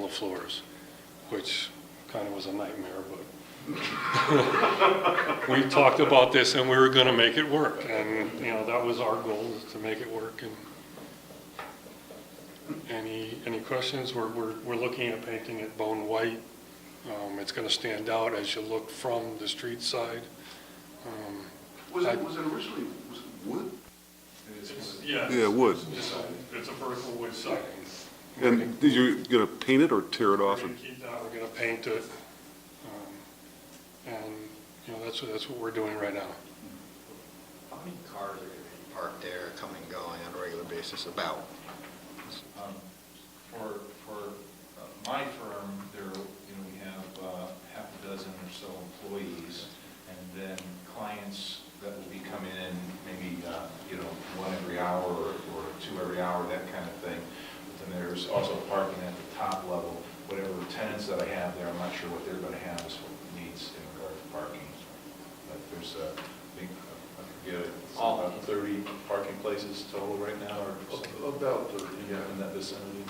floors, which kind of was a nightmare, but we talked about this and we were going to make it work, and that was our goal, is to make it work. And any questions? We're looking at painting it bone white. It's going to stand out as you look from the street side. Was it originally wood? Yeah, wood. It's a vertical wood siding. And did you going to paint it or tear it off? We're going to keep that. We're going to paint it. And that's what we're doing right now. How many cars are going to be parked there, coming and going on a regular basis, about? For my firm, we have half a dozen or so employees, and then clients that will be coming in maybe, one every hour or two every hour, that kind of thing. But then there's also parking at the top level. Whatever tenants that I have there, I'm not sure what they're going to have as needs in regard to parking. But there's, I forget, it's about 30 parking places total right now, or About 30, yeah. in that vicinity.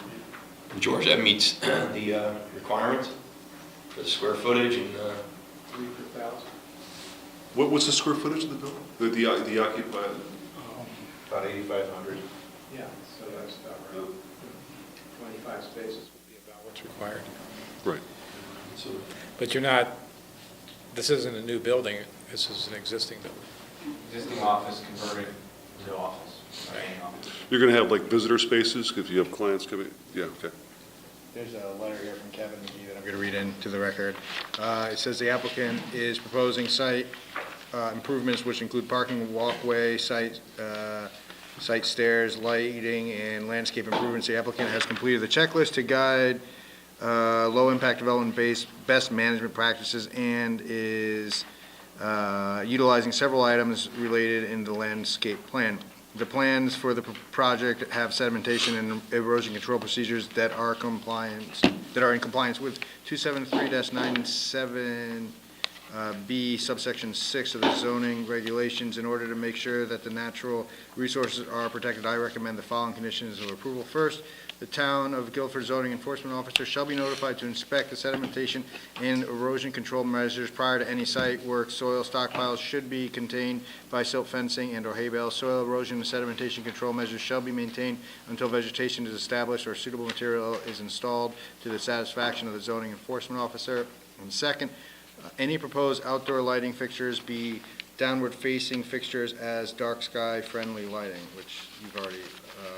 George, that meets the requirements for the square footage and 3 per 1,000. What's the square footage of the building? The occupied? About 8,500. Yeah, so that's about right. 25 spaces would be about what's required. Right. But you're not, this isn't a new building, this is an existing building. Existing office converted to office. You're going to have like visitor spaces if you have clients coming? Yeah, okay. There's a letter here from Kevin McGee that I'm going to read into the record. It says the applicant is proposing site improvements which include parking, walkway, site stairs, lighting, and landscape improvements. The applicant has completed the checklist to guide low-impact development best management practices and is utilizing several items related in the landscape plan. The plans for the project have sedimentation and erosion control procedures that are in compliance with 273-97B subsection 6 of the zoning regulations. In order to make sure that the natural resources are protected, I recommend the following conditions of approval. First, the Town of Guilford zoning enforcement officer shall be notified to inspect the sedimentation and erosion control measures prior to any site work. Soil stockpiles should be contained by silt fencing and/or hay bales. Soil erosion and sedimentation control measures shall be maintained until vegetation is established or suitable material is installed to the satisfaction of the zoning enforcement officer. And second, Any proposed outdoor lighting fixtures be downward-facing fixtures as dark sky-friendly lighting, which you've already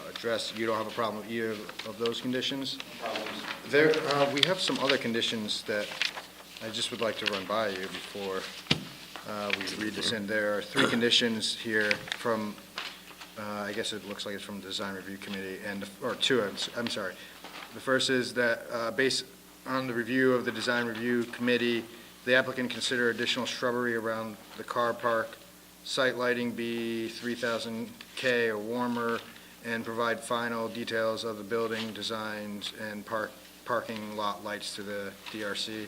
addressed. You don't have a problem with either of those conditions? There, we have some other conditions that I just would like to run by you before we read this in. There are 3 conditions here from, I guess it looks like it's from the Design Review Committee, or 2, I'm sorry. The first is that based on the review of the Design Review Committee, the applicant consider additional shrubbery around the car park, site lighting be 3,000 K or warmer, and provide final details of the building designs and parking lot lights to the DRC.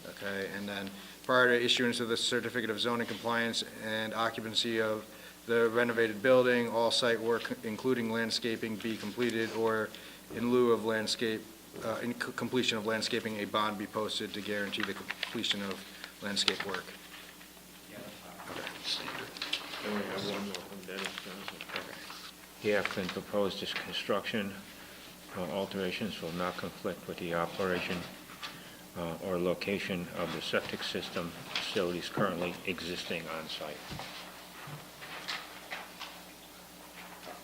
Okay, and then prior to issuance of the certificate of zoning compliance and occupancy of the renovated building, all site work, including landscaping, be completed, or in lieu of completion of landscaping, a bond be posted to guarantee the completion of landscape work. The applicant proposed this construction alterations will not conflict with the operation or location of the septic system facilities currently existing on site.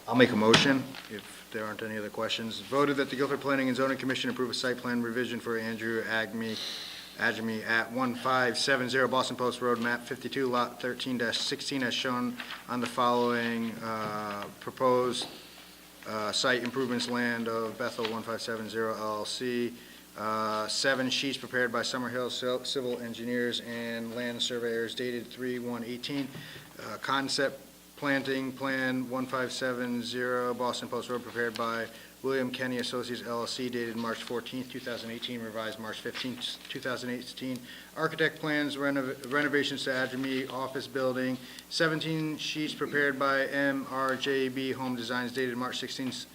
I'll make a motion, if there aren't any other questions. Voted that the Guilford Planning and Zoning Commission approve a site plan revision for Andrew Agmi at 1570 Boston Post Road, map 52, lot 13-16, as shown on the following proposed site improvements land of Bethel 1570 LLC. 7 sheets prepared by Summerhill Civil Engineers and Land Surveyors dated 3/1/18. Concept planting plan 1570 Boston Post Road prepared by William Kenny Associates LLC dated March 14th, 2018, revised March 15th, 2018. Architect plans renovations to Adjemi Office Building, 17 sheets prepared by MRJB Home Designs dated March 16th,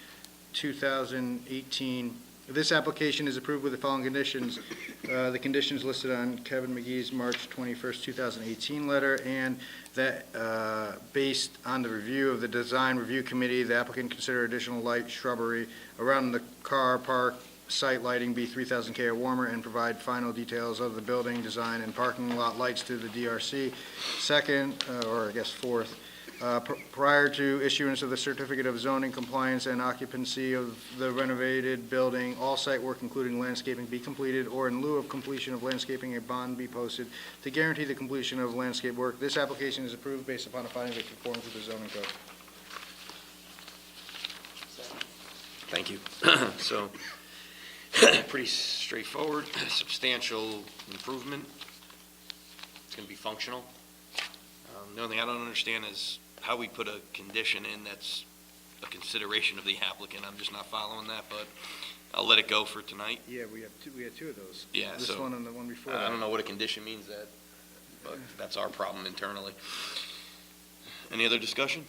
2018. This application is approved with the following conditions. The conditions listed on Kevin McGee's March 21st, 2018 letter, and that based on the review of the Design Review Committee, the applicant consider additional light shrubbery around the car park site lighting be 3,000 K or warmer, and provide final details of the building design and parking lot lights to the DRC. Second, or I guess fourth, prior to issuance of the certificate of zoning compliance and occupancy of the renovated building, all site work including landscaping be completed, or in lieu of completion of landscaping, a bond be posted to guarantee the completion of landscape work. This application is approved based upon a finding that conforms with the zoning code. Thank you. So, pretty straightforward, substantial improvement. It's going to be functional. The only thing I don't understand is how we put a condition in that's a consideration of the applicant. I'm just not following that, but I'll let it go for tonight. Yeah, we had 2 of those. Yeah, This so one and the one before I that. don't know what a condition means that, but that's our problem internally. Any other discussion?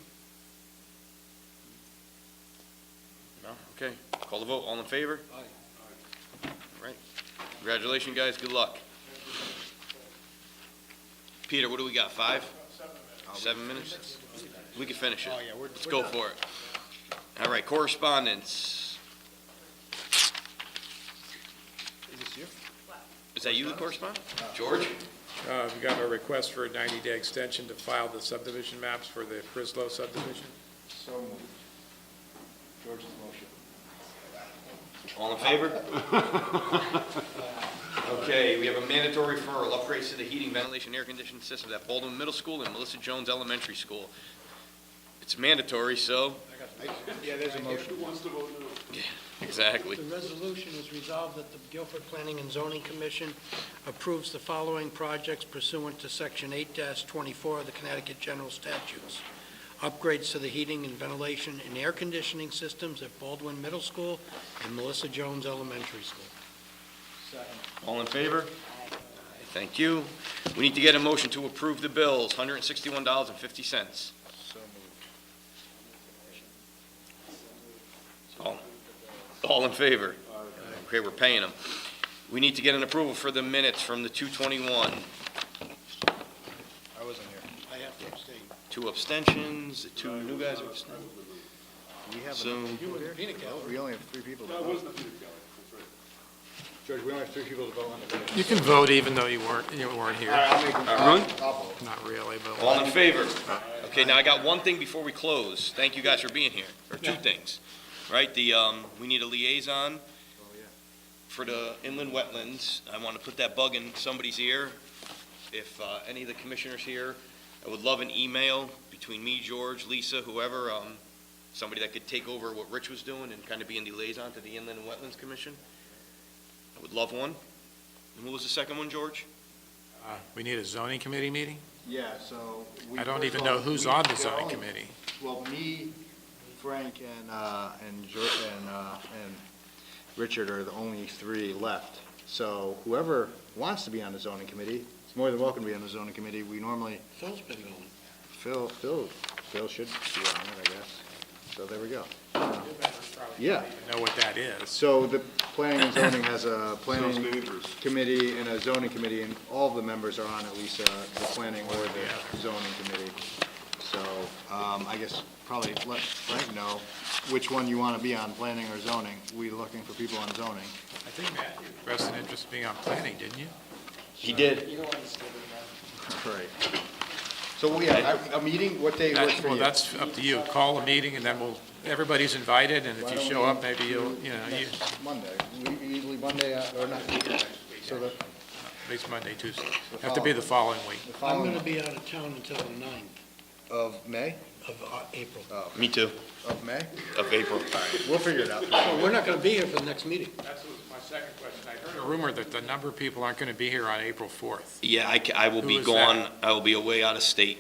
No? Okay. Call the vote. All in favor? Aye. All right. Congratulations, guys. Good luck. Peter, what do we got? 5? 7 minutes? We can finish it. Let's go for it. All right, correspondence. Is this you? Is that you, the correspondent? George? We got a request for a 90-day extension to file the subdivision maps for the Frislow subdivision. So moved. George's motion. All in favor? Okay, we have a mandatory referral, upgrades to the heating, ventilation, air conditioning systems at Baldwin Middle School and Melissa Jones Elementary School. It's mandatory, so. Yeah, there's a motion. Yeah, exactly. The resolution is resolved that the Guilford Planning and Zoning Commission approves the following projects pursuant to Section 8-24 of the Connecticut General Statutes. Upgrades to the heating and ventilation and air conditioning systems at Baldwin Middle School and Melissa Jones Elementary School. All in favor? Thank you. We need to get a motion to approve the bills, $161.50. So moved. All in favor? Okay, we're paying them. We need to get an approval for the minutes from the 221. I wasn't here. I have to abstain. 2 abstentions, the 2 new guys are abstaining. We have So- enough people here? We only have 3 people. That wasn't a peanut gallery, that's right. George, we only have 3 people to vote on the minutes. You can vote even though you weren't here. All right, I'll make, I'll vote. Not really, but. All in favor? Okay, now I got one thing before we close. Thank you guys for being here, or two things. Right, we need a liaison for the inland wetlands. I want to put that bug in somebody's ear. If any of the commissioners here, I would love an email between me, George, Lisa, whoever, somebody that could take over what Rich was doing and kind of be in the liaison to the Inland and Wetlands Commission. I would love one. And what was the second one, George? We need a zoning committee meeting? Yeah, so. I don't even know who's on the zoning committee. Well, me, Frank, and Richard are the only 3 left. So whoever wants to be on the zoning committee is more than welcome to be on the zoning committee. We normally, Phil's been going. Phil should be on it, I guess. So there we go. Yeah. Know what that is. So the planning and zoning has a planning Sounds dangerous. committee and a zoning committee, and all of the members are on at least the planning or the zoning committee. So I guess probably let Frank know which one you want to be on, planning or zoning. We're looking for people on zoning. I think Matthew expressed an interest in being on planning, didn't you? He did. Right. So a meeting, what day works for you? Well, that's up to you. Call a meeting and then everybody's invited, and if you show up, maybe you. Monday, usually Monday or not. So the. At least Monday, Tuesday. Have to be the following week. I'm going to be out of town until the 9th Of May? of April. Me too. Of May? Of April. We'll figure it out. So we're not going to be here for the next meeting. That's my second question. I heard a rumor that the number of people aren't going to be here on April 4th. Yeah, I will Who be is gone. that? I will be away out of state.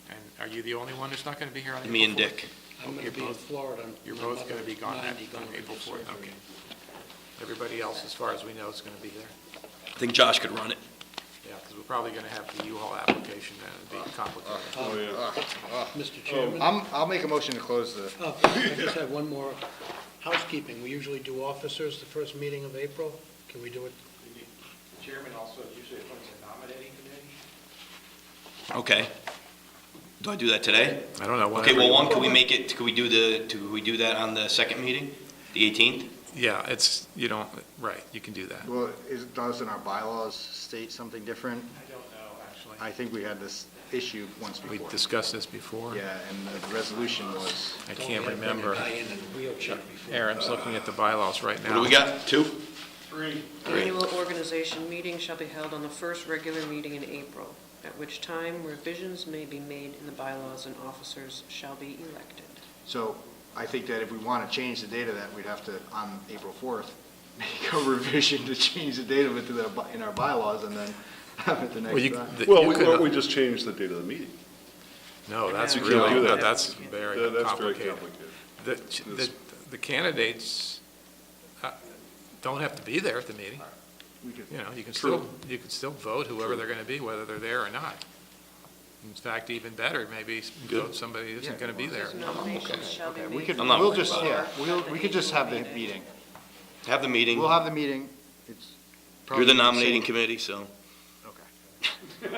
And are you the only one who's not going to be here on April 4th? Me and Dick. I'm going to be in Florida. You're both going to be gone on 90 going to April do 4th, surgery. okay. Everybody else, as far as we know, is going to be there. I think Josh could run it. Yeah, because we're probably going to have the U-Haul application, then it'd be complicated. Mr. Chairman? I'll make a motion to close the. I just have one more housekeeping. We usually do officers the first meeting of April. Can we do it? The chairman also usually appoints a nominating committee. Okay. Do I do that today? I don't know. Okay, whenever well, you one, want. could we make it, could we do that on the second meeting, the 18th? Yeah, right, you can do that. Well, doesn't our bylaws state something different? I don't know, actually. I think we had this issue once We before. discussed this before. Yeah, and the resolution was. I can't remember. Guy in a wheelchair before. Aaron's looking at the bylaws right now. What do we got, 2? 3. Annual organization meeting shall be held on the first regular meeting in April, at which time revisions may be made in the bylaws and officers shall be elected. So I think that if we want to change the date of that, we'd have to, on April 4th, make a revision to change the date of it in our bylaws and then have it the next time. Well, why don't we just change the date of the meeting? No, that's We can't really, do that. that's very That's very complicated. complicated. The candidates don't have to be there at the meeting. You can still vote whoever they're going to be, whether they're there or not. In fact, even better, maybe vote somebody who isn't going to be there. Nominations shall be We made. could, I'm not we'll worried just, about yeah, we could just have the meeting. Have the meeting. We'll have the meeting. It's probably You're the same. nominating committee, so. Okay.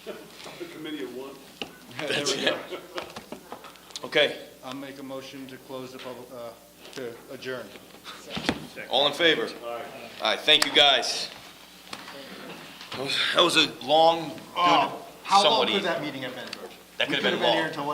The committee of one. There we go. Okay, I'll make a motion to close the public, to adjourn. all in favor? All right, thank you, guys. That was a long, good How long somebody. could that meeting have been, George? That could have We been here long. until what